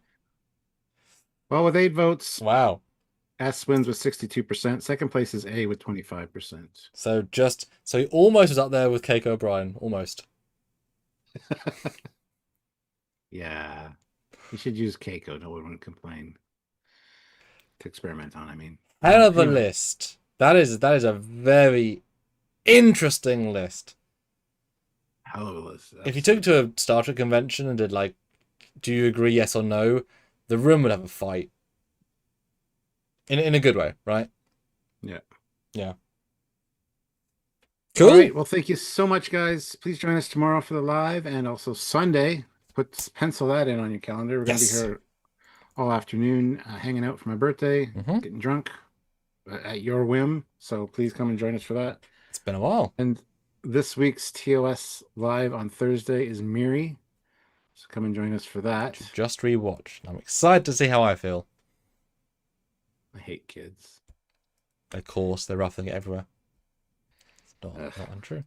Well, with 8 votes, wow. S wins with 62%. Second place is A with 25%. So he almost was up there with Keiko O'Brien, almost. Yeah. You should use Keiko. No one would complain. To experiment on, I mean. Hell of a list. That is a very interesting list. Hell of a list. If you took it to a Star Trek convention and did like, do you agree, yes or no, the room would have a fight. In a good way, right? Yeah. Yeah. Cool. All right. Well, thank you so much, guys. Please join us tomorrow for the live, and also Sunday. Pencil that in on your calendar. We're going to be here all afternoon, hanging out for my birthday, getting drunk at your whim. So please come and join us for that. It's been a while. And this week's TOS live on Thursday is Miri. So come and join us for that. Just rewatch. I'm excited to see how I feel. I hate kids. Of course, they're roughing it everywhere. It's not untrue.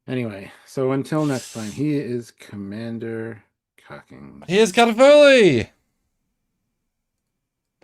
Anyway, so until next time, he is Commander Cocking. Here's Captain Foley!